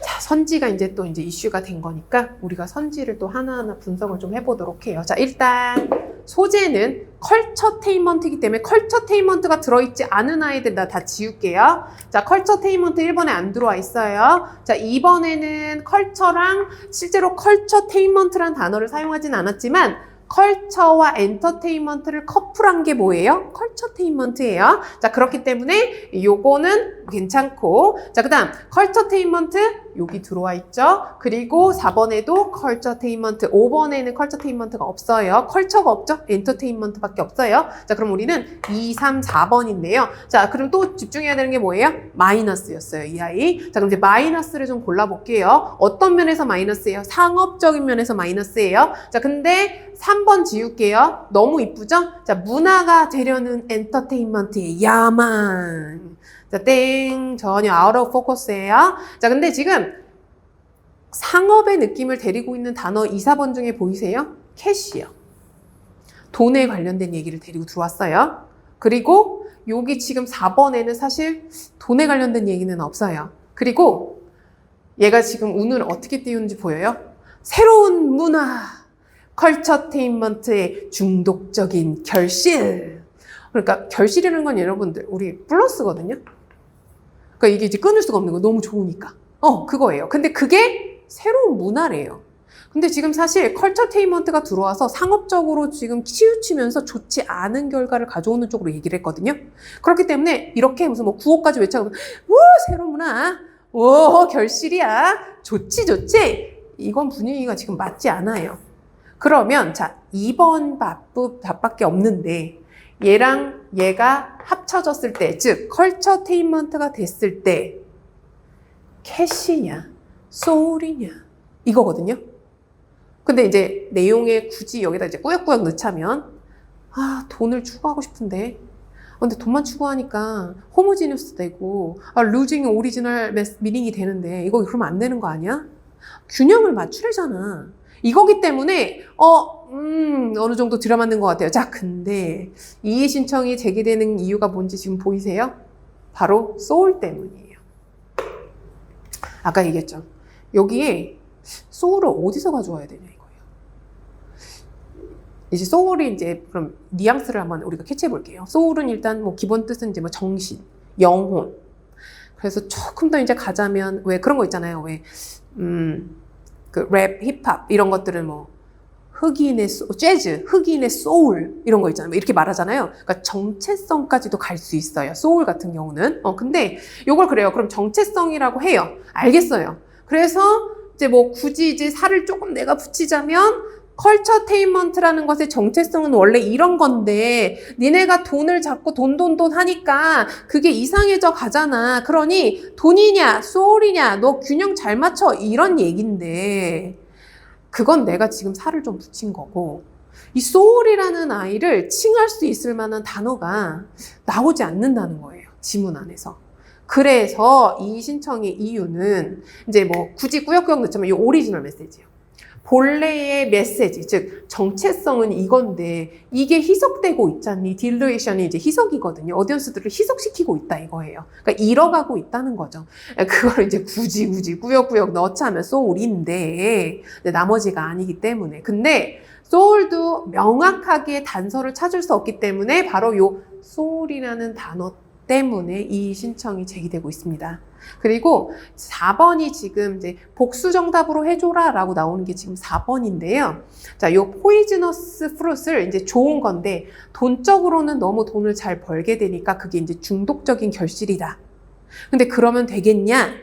자 선지가 이제 또 이제 이슈가 된 거니까 우리가 선지를 또 하나하나 분석을 좀 해보도록 해요. 자 일단 소재는 컬처테인먼트이기 때문에 컬처테인먼트가 들어있지 않은 아이들 나 다 지울게요. 자 컬처테인먼트 1번에 안 들어와 있어요. 자 2번에는 컬처랑 실제로 컬처테인먼트란 단어를 사용하진 않았지만 컬처와 엔터테인먼트를 커플한 게 뭐예요? 컬처테인먼트예요. 자 그렇기 때문에 요거는 괜찮고 자 그 다음 컬처테인먼트 여기 들어와 있죠. 그리고 4번에도 컬처테인먼트 5번에는 컬처테인먼트가 없어요. 컬처가 없죠. 엔터테인먼트밖에 없어요. 자 그럼 우리는 2, 3, 4번인데요. 자 그럼 또 집중해야 되는 게 뭐예요? 마이너스였어요. 이 아이. 자 그럼 이제 마이너스를 좀 골라볼게요. 어떤 면에서 마이너스예요? 상업적인 면에서 마이너스예요. 자 근데 3번 지울게요. 너무 이쁘죠? 자, 문화가 되려는 엔터테인먼트의 야망. 자, 땡. 전혀 아웃 오브 포커스예요. 자, 근데 지금 상업의 느낌을 데리고 있는 단어 2, 4번 중에 보이세요? 캐시요. 돈에 관련된 얘기를 데리고 들어왔어요. 그리고 여기 지금 4번에는 사실 돈에 관련된 얘기는 없어요. 그리고 얘가 지금 운을 어떻게 띄우는지 보여요? 새로운 문화. 컬처테인먼트의 중독적인 결실. 그러니까 결실이라는 건 여러분들 우리 플러스거든요. 그러니까 이게 이제 끊을 수가 없는 거 너무 좋으니까. 그거예요. 근데 그게 새로운 문화래요. 근데 지금 사실 컬처테인먼트가 들어와서 상업적으로 지금 치우치면서 좋지 않은 결과를 가져오는 쪽으로 얘기를 했거든요. 그렇기 때문에 이렇게 무슨 뭐 구호까지 외쳐서 우 새로운 문화. 오 결실이야. 좋지. 이건 분위기가 지금 맞지 않아요. 그러면 자 2번 답밖에 없는데 얘랑 얘가 합쳐졌을 때 즉 컬처테인먼트가 됐을 때 캐시냐 소울이냐 이거거든요. 근데 이제 내용에 굳이 여기다 이제 꾸역꾸역 넣자면 돈을 추구하고 싶은데 근데 돈만 추구하니까 호모지니어스 되고 루징 오리지널 미닝이 되는데 이거 그러면 안 되는 거 아니야? 균형을 맞추려잖아. 이거기 때문에 어느 정도 들어맞는 것 같아요. 자, 근데 이의 신청이 제기되는 이유가 뭔지 지금 보이세요? 바로 소울 때문이에요. 아까 얘기했죠. 여기에 소울을 어디서 가져와야 되냐 이거예요. 이제 소울이 이제 그럼 뉘앙스를 한번 우리가 캐치해 볼게요. 소울은 일단 뭐 기본 뜻은 이제 뭐 정신, 영혼. 그래서 조금 더 이제 가자면 왜 그런 거 있잖아요. 왜 그 랩, 힙합 이런 것들은 뭐 흑인의 재즈, 흑인의 소울 이런 거 있잖아요. 이렇게 말하잖아요. 그러니까 정체성까지도 갈 수 있어요. 소울 같은 경우는. 근데 요걸 그래요. 그럼 정체성이라고 해요. 알겠어요. 그래서 이제 뭐 굳이 이제 살을 조금 내가 붙이자면 컬처테인먼트라는 것의 정체성은 원래 이런 건데 니네가 돈을 자꾸 돈 하니까 그게 이상해져 가잖아. 그러니 돈이냐 소울이냐 너 균형 잘 맞춰 이런 얘긴데 그건 내가 지금 살을 좀 붙인 거고 이 소울이라는 아이를 칭할 수 있을 만한 단어가 나오지 않는다는 거예요. 지문 안에서. 그래서 이 신청의 이유는 이제 뭐 굳이 꾸역꾸역 넣자면 이 오리지널 메시지예요. 본래의 메시지, 즉 정체성은 이건데 이게 희석되고 있잖니. 딜루에이션이 이제 희석이거든요. 오디언스들을 희석시키고 있다 이거예요. 그러니까 잃어가고 있다는 거죠. 그걸 이제 굳이 꾸역꾸역 넣자면 소울인데 나머지가 아니기 때문에. 근데 소울도 명확하게 단서를 찾을 수 없기 때문에 바로 요 소울이라는 단어 때문에 이 신청이 제기되고 있습니다. 그리고 4번이 지금 이제 복수 정답으로 해줘라 라고 나오는 게 지금 4번인데요. 자, 요 포이즈너스 프루트를 이제 좋은 건데 돈적으로는 너무 돈을 잘 벌게 되니까 그게 이제 중독적인 결실이다. 근데 그러면 되겠냐?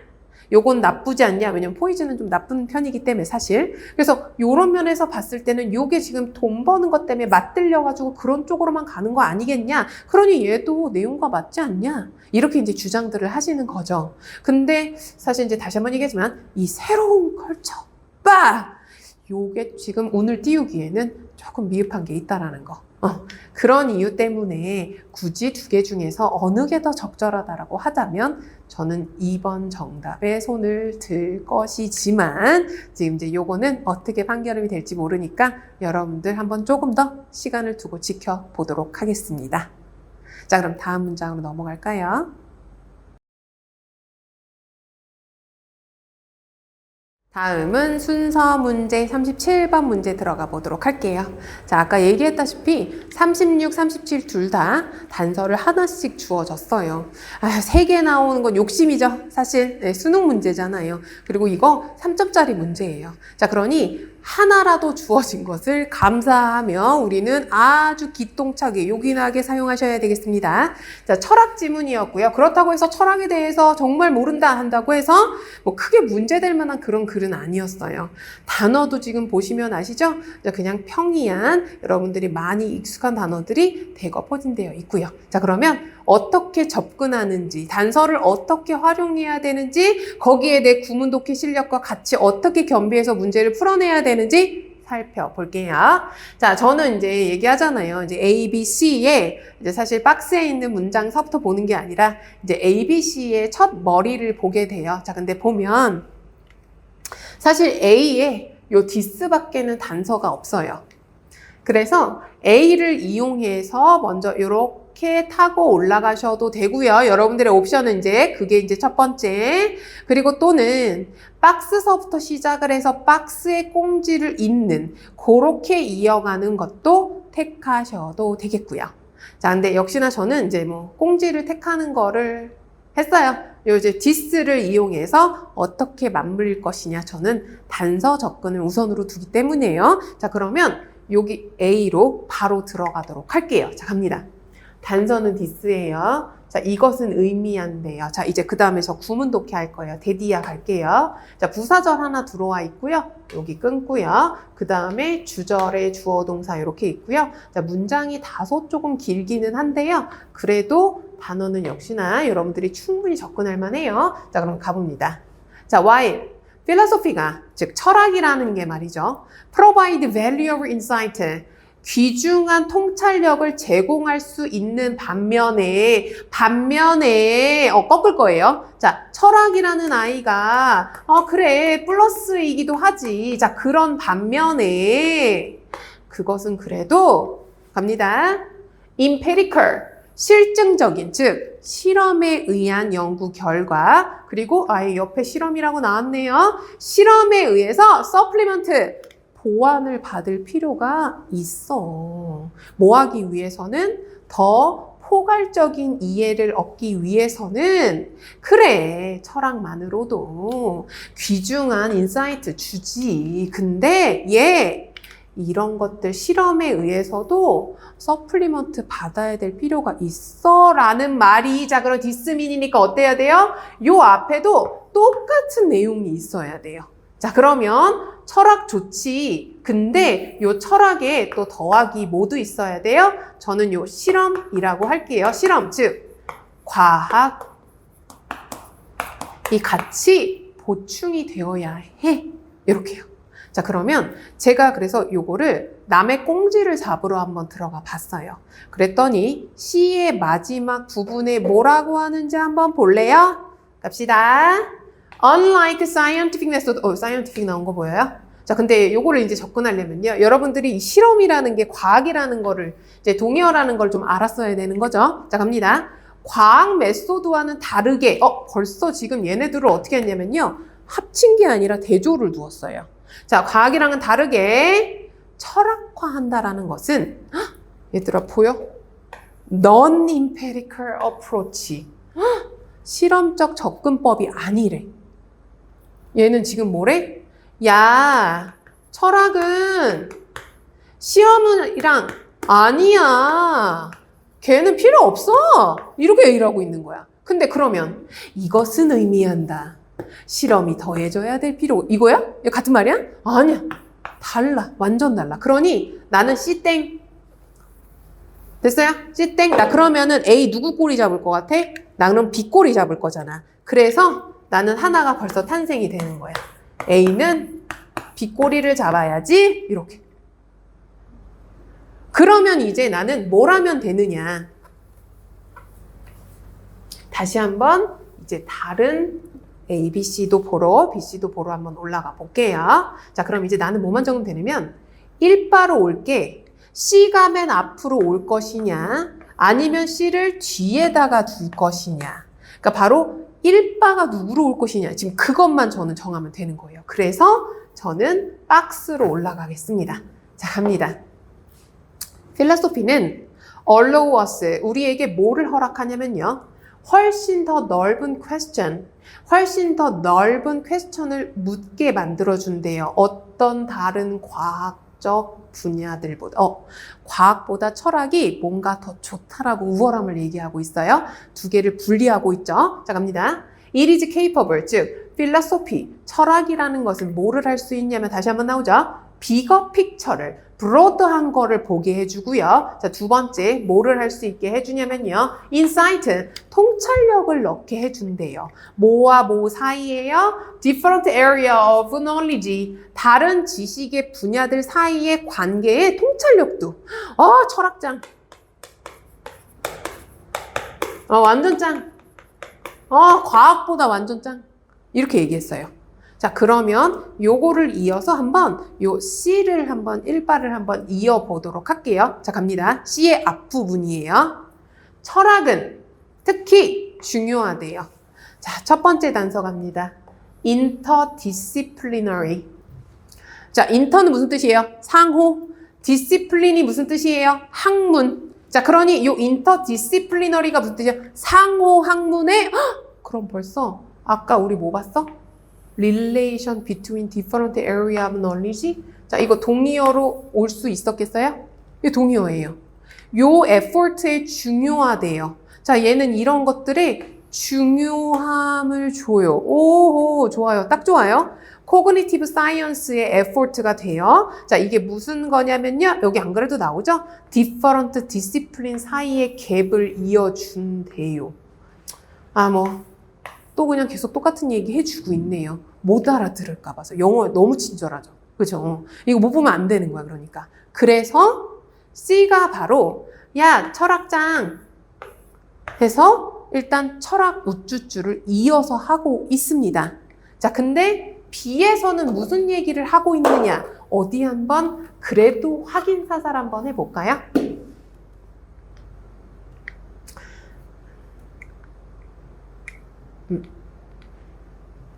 요건 나쁘지 않냐? 왜냐면 포이즌은 좀 나쁜 편이기 때문에 사실. 그래서 요런 면에서 봤을 때는 요게 지금 돈 버는 것 때문에 맞들려가지고 그런 쪽으로만 가는 거 아니겠냐? 그러니 얘도 내용과 맞지 않냐? 이렇게 이제 주장들을 하시는 거죠. 근데 사실 이제 다시 한번 얘기하지만 이 새로운 컬처, 요게 지금 운을 띄우기에는 조금 미흡한 게 있다라는 거. 그런 이유 때문에 굳이 두 개 중에서 어느 게 더 적절하다라고 하자면 저는 2번 정답에 손을 들 것이지만 지금 이제 요거는 어떻게 판결이 될지 모르니까 여러분들 한번 조금 더 시간을 두고 지켜보도록 하겠습니다. 자, 그럼 다음 문장으로 넘어갈까요? 다음은 순서 문제 37번 문제 들어가 보도록 할게요. 자, 아까 얘기했다시피 36, 37 둘 다 단서를 하나씩 주어졌어요. 3개 나오는 건 욕심이죠. 사실 수능 문제잖아요. 그리고 이거 3점짜리 문제예요. 자, 그러니 하나라도 주어진 것을 감사하며 우리는 아주 기똥차게 요긴하게 사용하셔야 되겠습니다. 자, 철학 지문이었고요. 그렇다고 해서 철학에 대해서 정말 모른다 한다고 해서 뭐 크게 문제될 만한 그런 글은 아니었어요. 단어도 지금 보시면 아시죠? 그냥 평이한 여러분들이 많이 익숙한 단어들이 대거 포진되어 있고요. 자, 그러면 어떻게 접근하는지, 단서를 어떻게 활용해야 되는지, 거기에 내 구문 독해 실력과 같이 어떻게 겸비해서 문제를 풀어내야 되는지 살펴볼게요. 자, 저는 이제 얘기하잖아요. 이제 A, B, C에 이제 사실 박스에 있는 문장서부터 보는 게 아니라 이제 A, B, C의 첫 머리를 보게 돼요. 자, 근데 보면 사실 A에 요 디스밖에는 단서가 없어요. 그래서 A를 이용해서 먼저 이렇게 타고 올라가셔도 되고요. 여러분들의 옵션은 이제 그게 이제 첫 번째. 그리고 또는 박스서부터 시작을 해서 박스에 꽁지를 잇는 그렇게 이어가는 것도 택하셔도 되겠고요. 자, 근데 역시나 저는 이제 뭐 꽁지를 택하는 거를 했어요. 요 이제 디스를 이용해서 어떻게 맞물릴 것이냐. 저는 단서 접근을 우선으로 두기 때문이에요. 자, 그러면 여기 A로 바로 들어가도록 할게요. 자, 갑니다. 단서는 디스예요. 자, 이것은 의미한데요. 자, 이제 그 다음에 저 구문 독해 할 거예요. 데디야 갈게요. 자, 부사절 하나 들어와 있고요. 여기 끊고요. 그 다음에 주절에 주어 동사 이렇게 있고요. 자, 문장이 다소 조금 길기는 한데요. 그래도 단어는 역시나 여러분들이 충분히 접근할 만해요. 자, 그럼 가봅니다. 자, while 필로소피가 즉 철학이라는 게 말이죠. provide valuable insight 귀중한 통찰력을 제공할 수 있는 반면에 꺾을 거예요. 자, 철학이라는 아이가 그래 플러스이기도 하지. 자, 그런 반면에 그것은 그래도 갑니다. empirical 실증적인 즉 실험에 의한 연구 결과 그리고 아예 옆에 실험이라고 나왔네요. 실험에 의해서 서플리먼트 보완을 받을 필요가 있어. 뭐 하기 위해서는 더 포괄적인 이해를 얻기 위해서는 그래 철학만으로도 귀중한 인사이트 주지. 근데 이런 것들 실험에 의해서도 서플리먼트 받아야 될 필요가 있어 라는 말이 자 그럼 디스민이니까 어때야 돼요? 요 앞에도 똑같은 내용이 있어야 돼요. 자 그러면 철학 좋지. 근데 요 철학에 또 더하기 모두 있어야 돼요. 저는 요 실험이라고 할게요. 실험 즉 과학이 같이 보충이 되어야 해. 이렇게요. 자 그러면 제가 그래서 요거를 남의 꽁지를 잡으러 한번 들어가 봤어요. 그랬더니 C의 마지막 부분에 뭐라고 하는지 한번 볼래요? 갑시다. Unlike scientific method, scientific 나온 거 보여요? 자, 근데 요거를 이제 접근하려면요. 여러분들이 이 실험이라는 게 과학이라는 거를 이제 동의어라는 걸 좀 알았어야 되는 거죠. 자, 갑니다. 과학 메소드와는 다르게, 벌써 지금 얘네들을 어떻게 했냐면요. 합친 게 아니라 대조를 두었어요. 자, 과학이랑은 다르게 철학화한다라는 것은, 얘들아, 보여? Non-empirical approach. 실험적 접근법이 아니래. 얘는 지금 뭐래? 야, 철학은 시험이랑 아니야. 걔는 필요 없어. 이렇게 얘기를 하고 있는 거야. 근데 그러면 이것은 의미한다. 실험이 더해져야 될 필요. 이거야? 이거 같은 말이야? 아니야. 달라. 완전 달라. 그러니 나는 C땡. 됐어요? C땡. 나 그러면은 A 누구 꼬리 잡을 것 같아? 나 그럼 B 꼬리 잡을 거잖아. 그래서 나는 하나가 벌써 탄생이 되는 거야. A는 B 꼬리를 잡아야지. 이렇게. 그러면 이제 나는 뭘 하면 되느냐. 다시 한번 이제 다른 A, B, C도 보러, B, C도 보러 한번 올라가 볼게요. 자, 그럼 이제 나는 뭐만 적으면 되냐면 1바로 올게 C가 맨 앞으로 올 것이냐 아니면 C를 뒤에다가 둘 것이냐. 그러니까 바로 1바가 누구로 올 것이냐. 지금 그것만 저는 정하면 되는 거예요. 그래서 저는 박스로 올라가겠습니다. 자, 갑니다. 필라소피는 allow us, 우리에게 뭐를 허락하냐면요. 훨씬 더 넓은 question, 훨씬 더 넓은 question을 묻게 만들어준대요. 어떤 다른 과학적 분야들보다. 과학보다 철학이 뭔가 더 좋다라고 우월함을 얘기하고 있어요. 두 개를 분리하고 있죠. 자, 갑니다. It is capable, 즉 philosophy, 철학이라는 것은 뭐를 할 수 있냐면 다시 한번 나오죠. bigger picture를, 브로드한 거를 보게 해주고요. 자, 두 번째 뭐를 할 수 있게 해주냐면요. insight, 통찰력을 넣게 해준대요. 뭐와 뭐 사이에요? different area of knowledge, 다른 지식의 분야들 사이의 관계의 통찰력도. 철학장. 완전 짱. 과학보다 완전 짱. 이렇게 얘기했어요. 자, 그러면 요거를 이어서 한번 요 C를 한번 1바를 한번 이어보도록 할게요. 자, 갑니다. C의 앞부분이에요. 철학은 특히 중요하대요. 자, 첫 번째 단서 갑니다. interdisciplinary. 자, inter는 무슨 뜻이에요? 상호. discipline이 무슨 뜻이에요? 학문. 자, 그러니 요 interdisciplinary가 무슨 뜻이에요? 상호 학문에 그럼 벌써 아까 우리 뭐 봤어? relation between different area of knowledge. 자, 이거 동의어로 올 수 있었겠어요? 이게 동의어예요. 요 effort에 중요하대요. 자, 얘는 이런 것들의 중요함을 줘요. 오호, 좋아요. 딱 좋아요. cognitive science의 effort가 돼요. 자, 이게 무슨 거냐면요. 여기 안 그래도 나오죠? different discipline 사이의 갭을 이어준대요. 또 그냥 계속 똑같은 얘기 해주고 있네요. 못 알아들을까 봐서. 영어 너무 친절하죠. 그죠? 이거 못 보면 안 되는 거야, 그러니까. 그래서 C가 바로 야, 철학장 해서 일단 철학 우쭈쭈를 이어서 하고 있습니다. 자, 근데 B에서는 무슨 얘기를 하고 있느냐? 어디 한번 그래도 확인 사살 한번 해볼까요?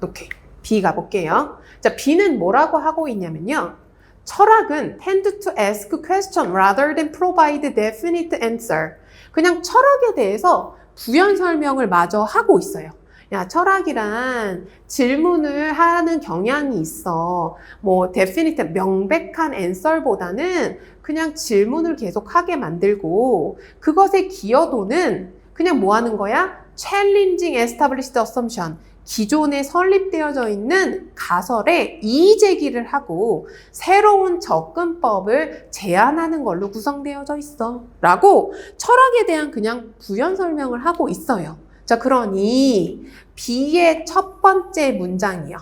오케이. B 가볼게요. 자, B는 뭐라고 하고 있냐면요. 철학은 tend to ask question rather than provide definite answer. 그냥 철학에 대해서 부연 설명을 마저 하고 있어요. 야, 철학이란 질문을 하는 경향이 있어. definite, 명백한 answer보다는 그냥 질문을 계속 하게 만들고 그것의 기여도는 그냥 뭐 하는 거야? challenging established assumption. 기존에 설립되어져 있는 가설에 이의제기를 하고 새로운 접근법을 제안하는 걸로 구성되어져 있어. 라고 철학에 대한 그냥 부연 설명을 하고 있어요. 자, 그러니 B의 첫 번째 문장이요.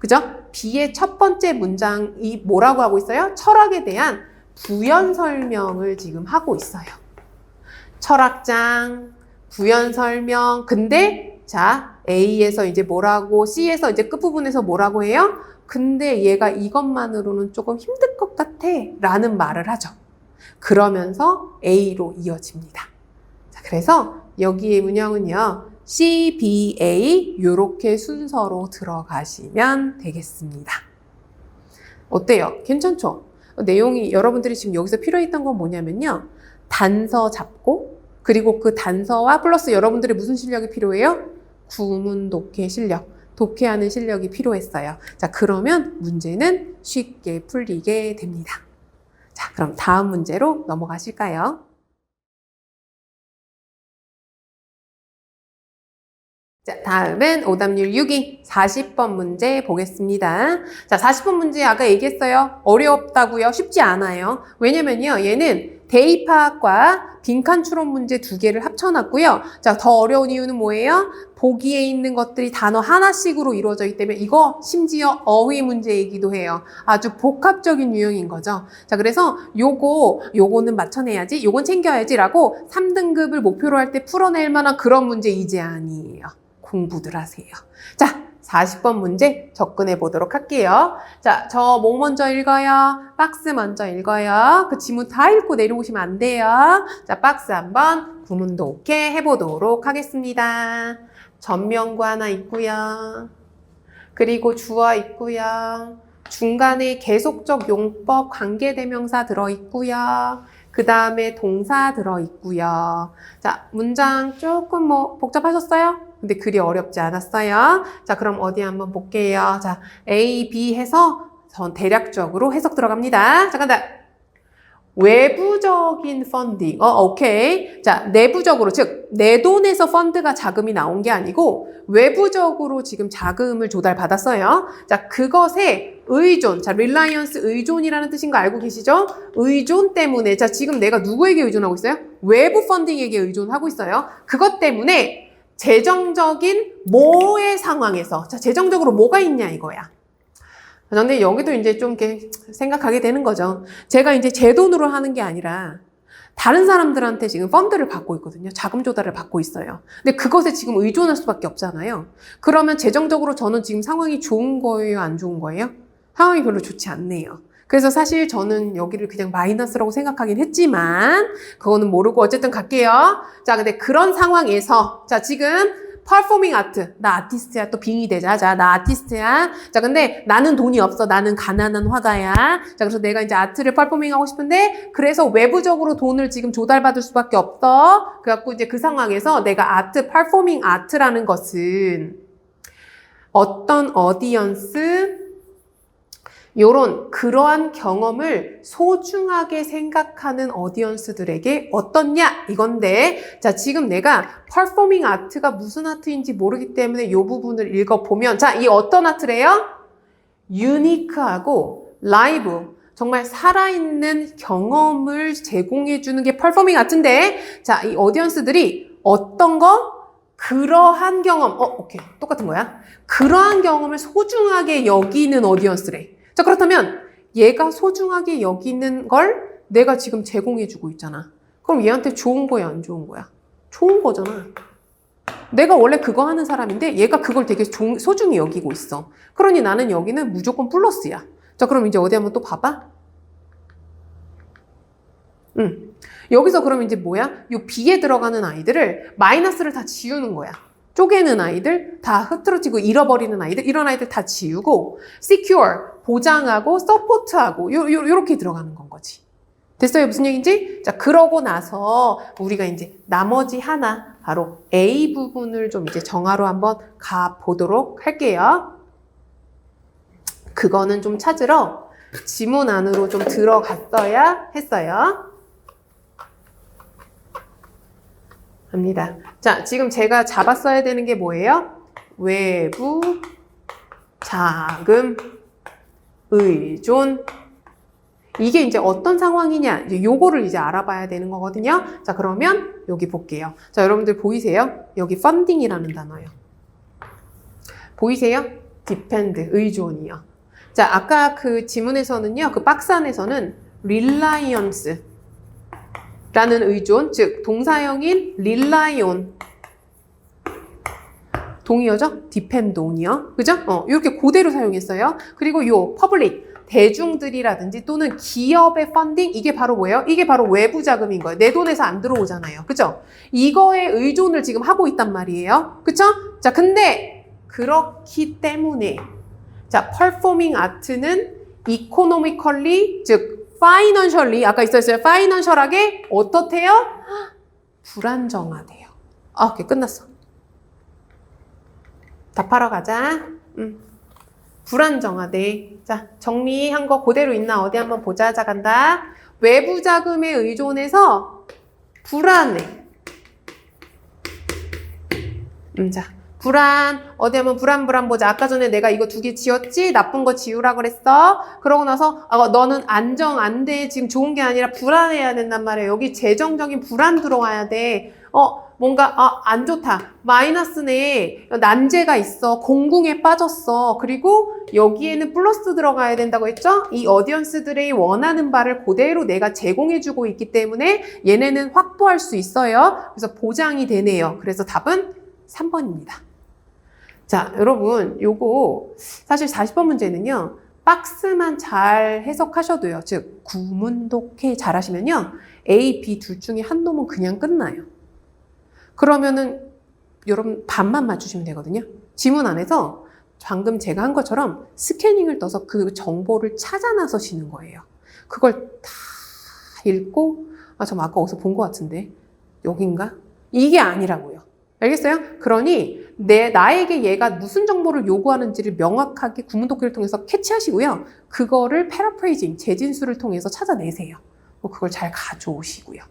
그죠? B의 첫 번째 문장이 뭐라고 하고 있어요? 철학에 대한 부연 설명을 지금 하고 있어요. 철학장, 부연 설명. 근데 자, A에서 이제 뭐라고, C에서 이제 끝부분에서 뭐라고 해요? 근데 얘가 이것만으로는 조금 힘들 것 같아 라는 말을 하죠. 그러면서 A로 이어집니다. 자, 그래서 여기의 문형은요. C, B, A 이렇게 순서로 들어가시면 되겠습니다. 어때요? 괜찮죠? 내용이 여러분들이 지금 여기서 필요했던 건 뭐냐면요. 단서 잡고 그리고 그 단서와 플러스 여러분들의 무슨 실력이 필요해요? 구문 독해 실력, 독해하는 실력이 필요했어요. 자, 그러면 문제는 쉽게 풀리게 됩니다. 자, 그럼 다음 문제로 넘어가실까요? 자, 다음은 오답률 6위 40번 문제 보겠습니다. 자, 40번 문제 아까 얘기했어요. 어렵다고요? 쉽지 않아요. 왜냐면요, 얘는 대입학과 빈칸 추론 문제 2개를 합쳐놨고요. 자, 더 어려운 이유는 뭐예요? 보기에 있는 것들이 단어 하나씩으로 이루어져 있기 때문에 이거 심지어 어휘 문제이기도 해요. 아주 복합적인 유형인 거죠. 자, 그래서 요거는 맞춰내야지, 요건 챙겨야지라고 3등급을 목표로 할 때 풀어낼 만한 그런 문제 이제 아니에요. 공부들 하세요. 자, 40번 문제 접근해 보도록 할게요. 자, 저 뭐 먼저 읽어요? 박스 먼저 읽어요. 그 지문 다 읽고 내려오시면 안 돼요. 자, 박스 한번 구문도 오케이 해보도록 하겠습니다. 전면구 하나 있고요. 그리고 주어 있고요. 중간에 계속적 용법 관계대명사 들어있고요. 그 다음에 동사 들어있고요. 자, 문장 조금 뭐 복잡하셨어요? 근데 글이 어렵지 않았어요. 자, 그럼 어디 한번 볼게요. 자, A, B 해서 전 대략적으로 해석 들어갑니다. 자, 간다. 외부적인 펀딩. 오케이. 자, 내부적으로, 즉, 내 돈에서 펀드가 자금이 나온 게 아니고, 외부적으로 지금 자금을 조달받았어요. 자, 그것에 의존. 자, 릴라이언스 의존이라는 뜻인 거 알고 계시죠? 의존 때문에. 자, 지금 내가 누구에게 의존하고 있어요? 외부 펀딩에게 의존하고 있어요. 그것 때문에 재정적인 뭐의 상황에서. 자, 재정적으로 뭐가 있냐 이거야. 근데 여기도 이제 좀 이렇게 생각하게 되는 거죠. 제가 이제 제 돈으로 하는 게 아니라 다른 사람들한테 지금 펀드를 받고 있거든요. 자금 조달을 받고 있어요. 근데 그것에 지금 의존할 수밖에 없잖아요. 그러면 재정적으로 저는 지금 상황이 좋은 거예요? 안 좋은 거예요? 상황이 별로 좋지 않네요. 그래서 사실 저는 여기를 그냥 마이너스라고 생각하긴 했지만 그거는 모르고 어쨌든 갈게요. 자, 근데 그런 상황에서 자, 지금 퍼포밍 아트. 나 아티스트야. 또 빙의 되자. 자, 나 아티스트야. 자, 근데 나는 돈이 없어. 나는 가난한 화가야. 자, 그래서 내가 이제 아트를 퍼포밍 하고 싶은데 그래서 외부적으로 돈을 지금 조달받을 수밖에 없어. 그래갖고 이제 그 상황에서 내가 아트, 퍼포밍 아트라는 것은 어떤 어디언스 그러한 경험을 소중하게 생각하는 어디언스들에게 어떻냐 이건데 자 지금 내가 퍼포밍 아트가 무슨 아트인지 모르기 때문에 이 부분을 읽어보면 자 이 어떤 아트래요? 유니크하고 라이브 정말 살아있는 경험을 제공해주는 게 퍼포밍 아트인데 자 이 어디언스들이 어떤 거? 그러한 경험 오케이 똑같은 거야 그러한 경험을 소중하게 여기는 어디언스래 자, 그렇다면 얘가 소중하게 여기는 걸 내가 지금 제공해주고 있잖아. 그럼 얘한테 좋은 거야, 안 좋은 거야? 좋은 거잖아. 내가 원래 그거 하는 사람인데 얘가 그걸 되게 소중히 여기고 있어. 그러니 나는 여기는 무조건 플러스야. 자, 그럼 이제 어디 한번 또 봐봐. 여기서 그럼 이제 뭐야? 요 B에 들어가는 아이들을 마이너스를 다 지우는 거야. 쪼개는 아이들, 다 흐트러지고 잃어버리는 아이들, 이런 아이들 다 지우고 secure, 보장하고 support하고 요렇게 들어가는 건 거지. 됐어요? 무슨 얘기인지? 자, 그러고 나서 우리가 이제 나머지 하나 바로 A 부분을 좀 이제 정하러 한번 가보도록 할게요. 그거는 좀 찾으러 지문 안으로 좀 들어갔어야 했어요. 합니다. 자, 지금 제가 잡았어야 되는 게 뭐예요? 외부, 자금, 의존. 이게 이제 어떤 상황이냐? 이제 요거를 이제 알아봐야 되는 거거든요. 자, 그러면 여기 볼게요. 자, 여러분들 보이세요? 여기 펀딩이라는 단어요. 보이세요? depend, 의존이요. 자, 아까 그 지문에서는요, 그 박스 안에서는 reliance 라는 의존, 즉 동사형인 rely on 동의어죠? depend on이요. 그죠? 이렇게 그대로 사용했어요. 그리고 요 public 대중들이라든지 또는 기업의 펀딩 이게 바로 뭐예요? 이게 바로 외부 자금인 거예요. 내 돈에서 안 들어오잖아요. 그죠? 이거에 의존을 지금 하고 있단 말이에요. 그쵸? 자, 근데 그렇기 때문에 자, performing art는 economically 즉 financially 아까 있었어요. financial하게 어떻대요? 불안정하대요. 오케이, 끝났어. 답하러 가자. 불안정하대. 자, 정리한 거 그대로 있나? 어디 한번 보자. 자, 간다. 외부 자금에 의존해서 불안해. 자, 불안, 어디 한번 불안 보자. 아까 전에 내가 이거 두 개 지웠지? 나쁜 거 지우라 그랬어. 그러고 나서 너는 안정 안 돼. 지금 좋은 게 아니라 불안해야 된단 말이야. 여기 재정적인 불안 들어와야 돼. 뭔가 안 좋다. 마이너스네. 난제가 있어. 공궁에 빠졌어. 그리고 여기에는 플러스 들어가야 된다고 했죠? 이 어디언스들의 원하는 바를 그대로 내가 제공해주고 있기 때문에 얘네는 확보할 수 있어요. 그래서 보장이 되네요. 그래서 답은 3번입니다. 자, 여러분 요거 사실 40번 문제는요. 박스만 잘 해석하셔도요. 즉 구문독해 잘 하시면요. A, B 둘 중에 한 놈은 그냥 끝나요. 그러면은 여러분 반만 맞추시면 되거든요. 지문 안에서 방금 제가 한 것처럼 스캐닝을 떠서 그 정보를 찾아 나서시는 거예요. 그걸 다 읽고 저 아까 어디서 본 것 같은데 여긴가? 이게 아니라고요. 알겠어요? 그러니 나에게 얘가 무슨 정보를 요구하는지를 명확하게 구문독해를 통해서 캐치하시고요. 그거를 패러프레이징, 재진수를 통해서 찾아내세요. 그걸 잘 가져오시고요.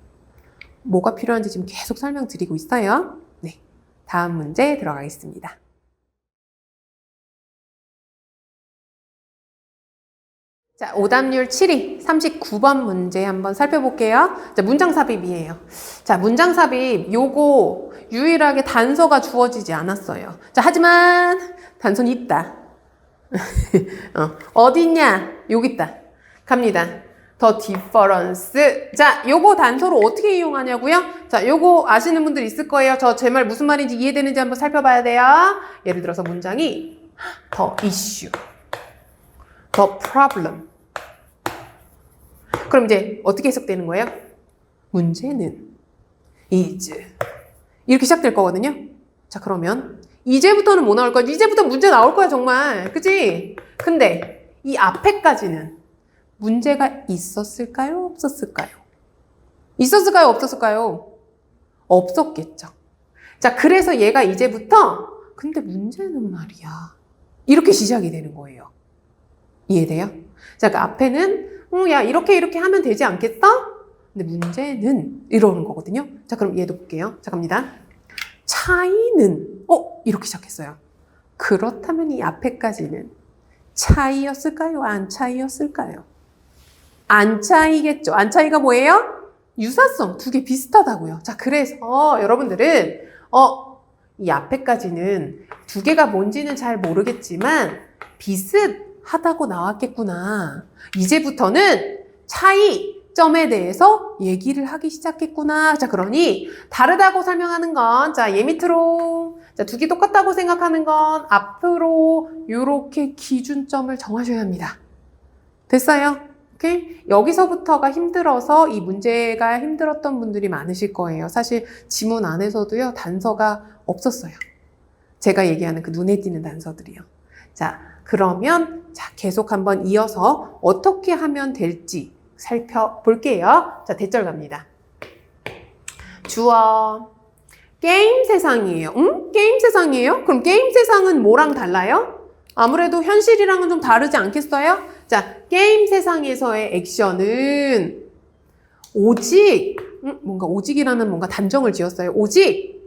뭐가 필요한지 지금 계속 설명드리고 있어요. 네, 다음 문제 들어가겠습니다. 자, 오답률 7위, 39번 문제 한번 살펴볼게요. 자, 문장삽입이에요. 자, 문장삽입, 요거 유일하게 단서가 주어지지 않았어요. 자, 하지만 단서는 있다. 어디 있냐? 여기 있다. 갑니다. The difference. 자, 요거 단서로 어떻게 이용하냐고요? 자, 요거 아시는 분들 있을 거예요. 제 말 무슨 말인지 이해되는지 한번 살펴봐야 돼요. 예를 들어서 문장이 the issue, the problem. 그럼 이제 어떻게 해석되는 거예요? 문제는 is. 이렇게 시작될 거거든요. 자, 그러면 이제부터는 뭐 나올 거야? 이제부터 문제 나올 거야, 정말. 그치? 근데 이 앞에까지는 문제가 있었을까요? 없었을까요? 있었을까요? 없었을까요? 없었겠죠. 자, 그래서 얘가 이제부터 근데 문제는 말이야. 이렇게 시작이 되는 거예요. 이해돼요? 자, 그 앞에는 야, 이렇게 하면 되지 않겠어? 근데 문제는 이러는 거거든요. 자, 그럼 얘도 볼게요. 자, 갑니다. 차이는 이렇게 시작했어요. 그렇다면 이 앞에까지는 차이였을까요? 안 차이였을까요? 안 차이겠죠. 안 차이가 뭐예요? 유사성. 두 개 비슷하다고요. 자, 그래서 여러분들은 이 앞에까지는 두 개가 뭔지는 잘 모르겠지만 비슷하다고 나왔겠구나. 이제부터는 차이점에 대해서 얘기를 하기 시작했구나. 자, 그러니 다르다고 설명하는 건 자, 얘 밑으로 자, 두 개 똑같다고 생각하는 건 앞으로 이렇게 기준점을 정하셔야 합니다. 됐어요? 오케이? 여기서부터가 힘들어서 이 문제가 힘들었던 분들이 많으실 거예요. 사실 지문 안에서도요, 단서가 없었어요. 제가 얘기하는 그 눈에 띄는 단서들이요. 자, 그러면 자, 계속 한번 이어서 어떻게 하면 될지 살펴볼게요. 자, 대절 갑니다. 주어. 게임 세상이에요. 응? 게임 세상이에요? 그럼 게임 세상은 뭐랑 달라요? 아무래도 현실이랑은 좀 다르지 않겠어요? 자, 게임 세상에서의 액션은 오직 뭔가 오직이라는 뭔가 단정을 지었어요. 오직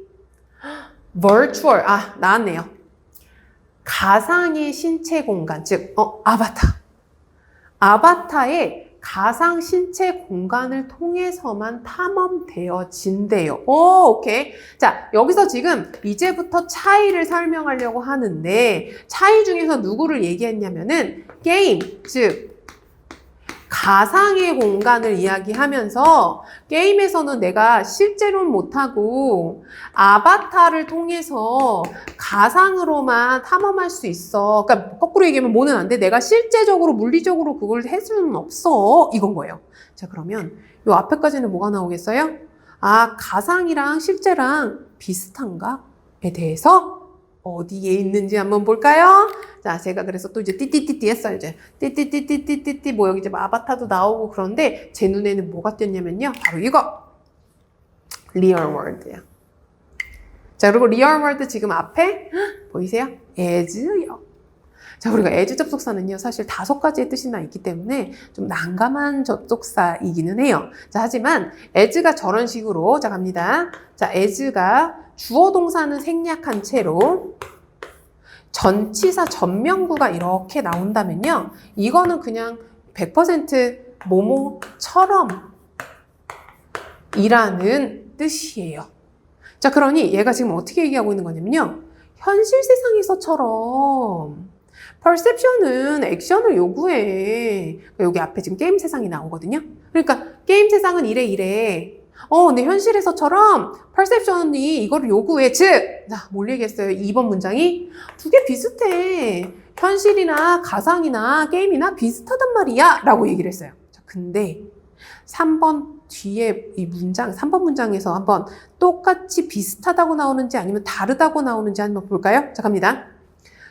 virtual, 나왔네요. 가상의 신체 공간, 즉 아바타의 가상 신체 공간을 통해서만 탐험되어진대요. 오케이. 자, 여기서 지금 이제부터 차이를 설명하려고 하는데 차이 중에서 누구를 얘기했냐면은 게임, 즉 가상의 공간을 이야기하면서 게임에서는 내가 실제로는 못하고 아바타를 통해서 가상으로만 탐험할 수 있어. 그러니까 거꾸로 얘기하면 뭐는 안 돼. 내가 실제적으로 물리적으로 그걸 할 수는 없어. 이건 거예요. 자, 그러면 요 앞에까지는 뭐가 나오겠어요? 가상이랑 실제랑 비슷한가에 대해서 어디에 있는지 한번 볼까요? 자, 제가 그래서 또 이제 띠띠띠띠 했어요. 이제 띠띠띠띠띠띠 뭐 여기 이제 아바타도 나오고 그런데 제 눈에는 뭐가 띄었냐면요. 바로 이거. 리얼 월드요. 자, 그리고 리얼 월드 지금 앞에 보이세요? as요. 자, 우리가 as 접속사는요, 사실 5가지의 뜻이나 있기 때문에 좀 난감한 접속사이기는 해요. 자, 하지만 as가 저런 식으로, 자, 갑니다. 자, as가 주어 동사는 생략한 채로 전치사 전명구가 이렇게 나온다면요, 이거는 그냥 100% 뭐뭐처럼 이라는 뜻이에요. 자, 그러니 얘가 지금 어떻게 얘기하고 있는 거냐면요, 현실 세상에서처럼 perception은 액션을 요구해. 여기 앞에 지금 게임 세상이 나오거든요. 그러니까 게임 세상은 이래. 근데 현실에서처럼 perception이 이거를 요구해. 즉, 자, 뭘 얘기했어요? 2번 문장이 두 개 비슷해. 현실이나 가상이나 게임이나 비슷하단 말이야. 라고 얘기를 했어요. 자, 근데 3번 뒤에 이 문장, 3번 문장에서 한번 똑같이 비슷하다고 나오는지 아니면 다르다고 나오는지 한번 볼까요? 자, 갑니다.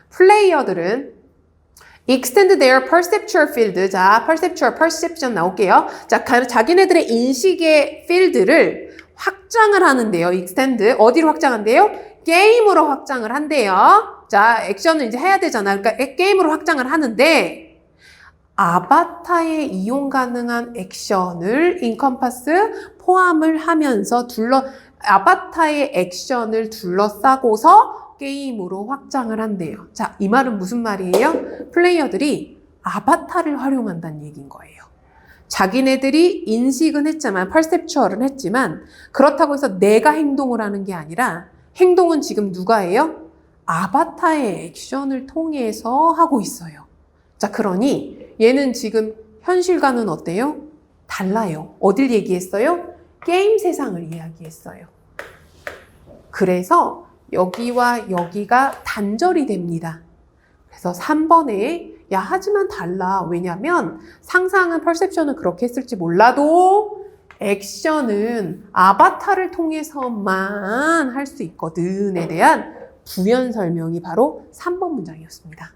플레이어들은 extend their perceptual field. 자, perception 나올게요. 자, 자기네들의 인식의 필드를 확장을 하는데요. extend. 어디로 확장한대요? 게임으로 확장을 한대요. 자, 액션을 이제 해야 되잖아. 그러니까 게임으로 확장을 하는데, 아바타에 이용 가능한 액션을 encompass, 포함을 하면서 아바타의 액션을 둘러싸고서 게임으로 확장을 한대요. 자, 이 말은 무슨 말이에요? 플레이어들이 아바타를 활용한다는 얘기인 거예요. 자기네들이 인식은 했지만, perceptual은 했지만, 그렇다고 해서 내가 행동을 하는 게 아니라, 행동은 지금 누가 해요? 아바타의 액션을 통해서 하고 있어요. 자, 그러니 얘는 지금 현실과는 어때요? 달라요. 어딜 얘기했어요? 게임 세상을 이야기했어요. 그래서 여기와 여기가 단절이 됩니다. 그래서 3번에 야, 하지만 달라. 왜냐면 상상은 perception은 그렇게 했을지 몰라도 액션은 아바타를 통해서만 할 수 있거든에 대한 부연 설명이 바로 3번 문장이었습니다.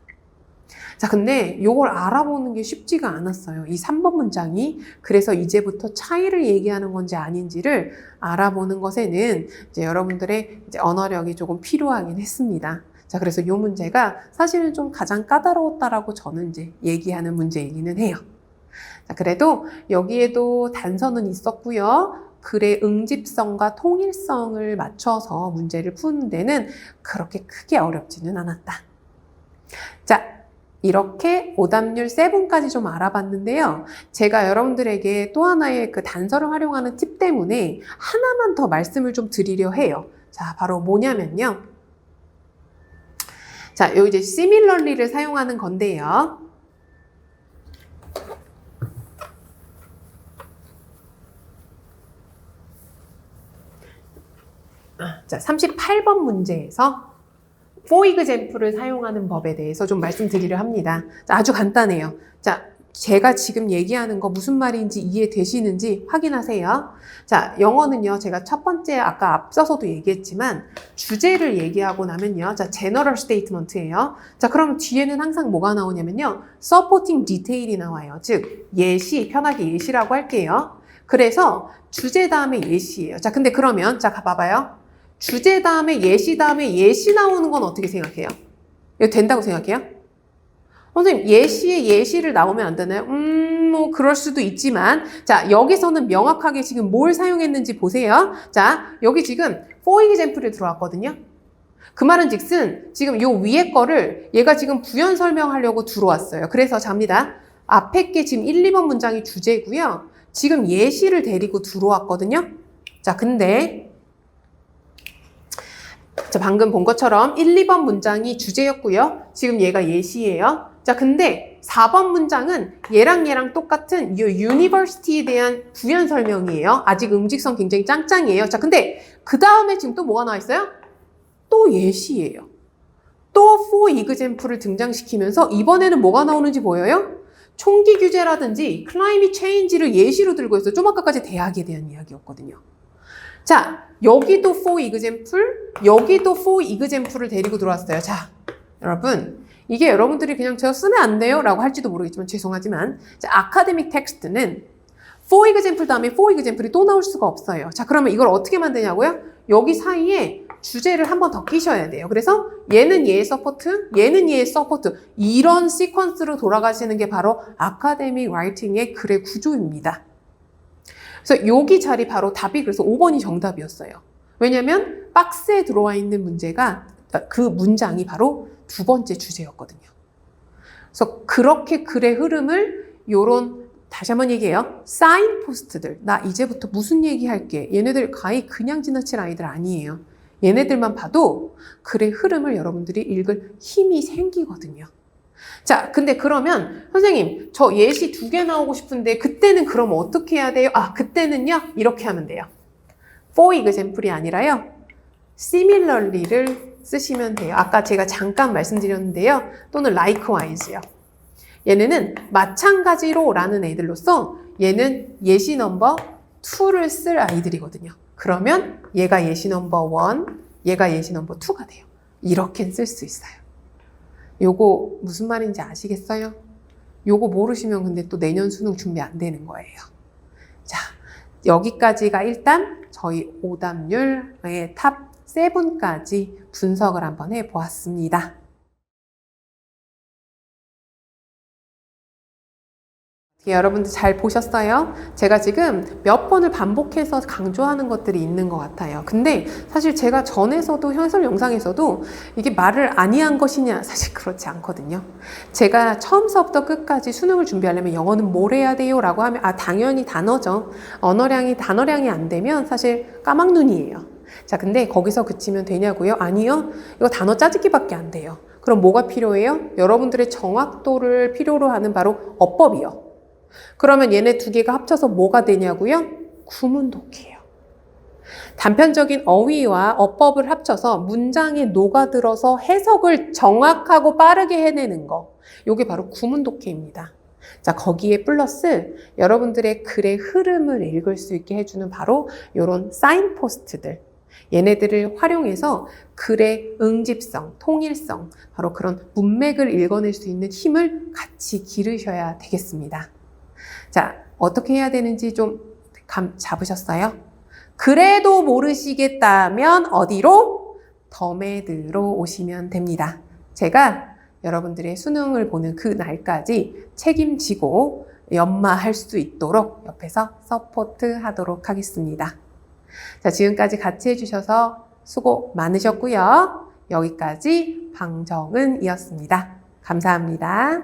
자, 근데 이걸 알아보는 게 쉽지가 않았어요. 이 3번 문장이. 그래서 이제부터 차이를 얘기하는 건지 아닌지를 알아보는 것에는 이제 여러분들의 이제 언어력이 조금 필요하긴 했습니다. 자, 그래서 이 문제가 사실은 좀 가장 까다로웠다라고 저는 이제 얘기하는 문제이기는 해요. 자, 그래도 여기에도 단서는 있었고요. 글의 응집성과 통일성을 맞춰서 문제를 푸는 데는 그렇게 크게 어렵지는 않았다. 자, 이렇게 오답률 7까지 좀 알아봤는데요. 제가 여러분들에게 또 하나의 그 단서를 활용하는 팁 때문에 하나만 더 말씀을 좀 드리려 해요. 자, 바로 뭐냐면요. 자, 여기 이제 similarly를 사용하는 건데요. 자, 38번 문제에서 for example을 사용하는 법에 대해서 좀 말씀드리려 합니다. 자, 아주 간단해요. 자, 제가 지금 얘기하는 거 무슨 말인지 이해되시는지 확인하세요. 자, 영어는요, 제가 첫 번째 아까 앞서서도 얘기했지만 주제를 얘기하고 나면요, 자, general statement예요. 자, 그럼 뒤에는 항상 뭐가 나오냐면요, supporting detail이 나와요. 즉, 예시, 편하게 예시라고 할게요. 그래서 주제 다음에 예시예요. 자, 근데 그러면 자, 가봐봐요. 주제 다음에 예시 나오는 건 어떻게 생각해요? 이거 된다고 생각해요? 선생님, 예시에 예시를 나오면 안 되나요? 뭐 그럴 수도 있지만, 자, 여기서는 명확하게 지금 뭘 사용했는지 보세요. 자, 여기 지금 for example이 들어왔거든요. 그 말은 즉슨 지금 요 위에 거를 얘가 지금 부연 설명하려고 들어왔어요. 그래서 잡니다. 앞에 게 지금 1, 2번 문장이 주제고요. 지금 예시를 데리고 들어왔거든요. 자, 근데 자, 방금 본 것처럼 1, 2번 문장이 주제였고요. 지금 얘가 예시예요. 자, 근데 4번 문장은 얘랑 똑같은 이 university에 대한 부연 설명이에요. 아직 음직성 굉장히 짱짱이에요. 자, 근데 그 다음에 지금 또 뭐가 나와 있어요? 또 예시예요. 또 for example을 등장시키면서 이번에는 뭐가 나오는지 보여요? 총기 규제라든지 climate change를 예시로 들고 있어요. 좀 아까까지 대학에 대한 이야기였거든요. 자, 여기도 for example, 여기도 for example을 데리고 들어왔어요. 자, 여러분, 이게 여러분들이 그냥 저 쓰면 안 돼요 라고 할지도 모르겠지만 죄송하지만, 자, 아카데믹 텍스트는 for example 다음에 for example이 또 나올 수가 없어요. 자, 그러면 이걸 어떻게 만드냐고요? 여기 사이에 주제를 한 번 더 끼셔야 돼요. 그래서 얘는 얘의 서포트, 얘는 얘의 서포트, 이런 시퀀스로 돌아가시는 게 바로 아카데믹 라이팅의 글의 구조입니다. 그래서 여기 자리 바로 답이 그래서 5번이 정답이었어요. 왜냐면 박스에 들어와 있는 문제가 그 문장이 바로 두 번째 주제였거든요. 그래서 그렇게 글의 흐름을 요런 다시 한번 얘기해요. 사인포스트들. 나 이제부터 무슨 얘기할게. 얘네들 가히 그냥 지나칠 아이들 아니에요. 얘네들만 봐도 글의 흐름을 여러분들이 읽을 힘이 생기거든요. 자, 근데 그러면 선생님, 저 예시 2개 나오고 싶은데 그때는 그럼 어떻게 해야 돼요? 아, 그때는요. 이렇게 하면 돼요. for example이 아니라요. similarly를 쓰시면 돼요. 아까 제가 잠깐 말씀드렸는데요. 또는 likewise요. 얘네는 마찬가지로 라는 애들로서 얘는 예시 넘버 2를 쓸 아이들이거든요. 그러면 얘가 예시 넘버 1, 얘가 예시 넘버 2가 돼요. 이렇게 쓸 수 있어요. 요거 무슨 말인지 아시겠어요? 요거 모르시면 근데 또 내년 수능 준비 안 되는 거예요. 자, 여기까지가 일단 저희 오답률의 탑 7까지 분석을 한번 해보았습니다. 여러분들 잘 보셨어요? 제가 지금 몇 번을 반복해서 강조하는 것들이 있는 것 같아요. 근데 사실 제가 전에서도 해설 영상에서도 이게 말을 아니한 것이냐 사실 그렇지 않거든요. 제가 처음서부터 끝까지 수능을 준비하려면 영어는 뭘 해야 돼요? 라고 하면 아 당연히 단어죠. 단어량이 안 되면 사실 까막눈이에요. 자, 근데 거기서 그치면 되냐고요? 아니요. 이거 단어 짜집기밖에 안 돼요. 그럼 뭐가 필요해요? 여러분들의 정확도를 필요로 하는 바로 어법이요. 그러면 얘네 두 개가 합쳐서 뭐가 되냐고요? 구문독해요. 단편적인 어휘와 어법을 합쳐서 문장에 녹아들어서 해석을 정확하고 빠르게 해내는 거. 이게 바로 구문독해입니다. 자, 거기에 플러스 여러분들의 글의 흐름을 읽을 수 있게 해주는 바로 이런 사인포스트들. 얘네들을 활용해서 글의 응집성, 통일성, 바로 그런 문맥을 읽어낼 수 있는 힘을 같이 기르셔야 되겠습니다. 자, 어떻게 해야 되는지 좀 감 잡으셨어요? 그래도 모르시겠다면 어디로? 더메드로 오시면 됩니다. 제가 여러분들의 수능을 보는 그 날까지 책임지고 연마할 수 있도록 옆에서 서포트 하도록 하겠습니다. 자, 지금까지 같이 해주셔서 수고 많으셨고요. 여기까지 방정은이었습니다. 감사합니다.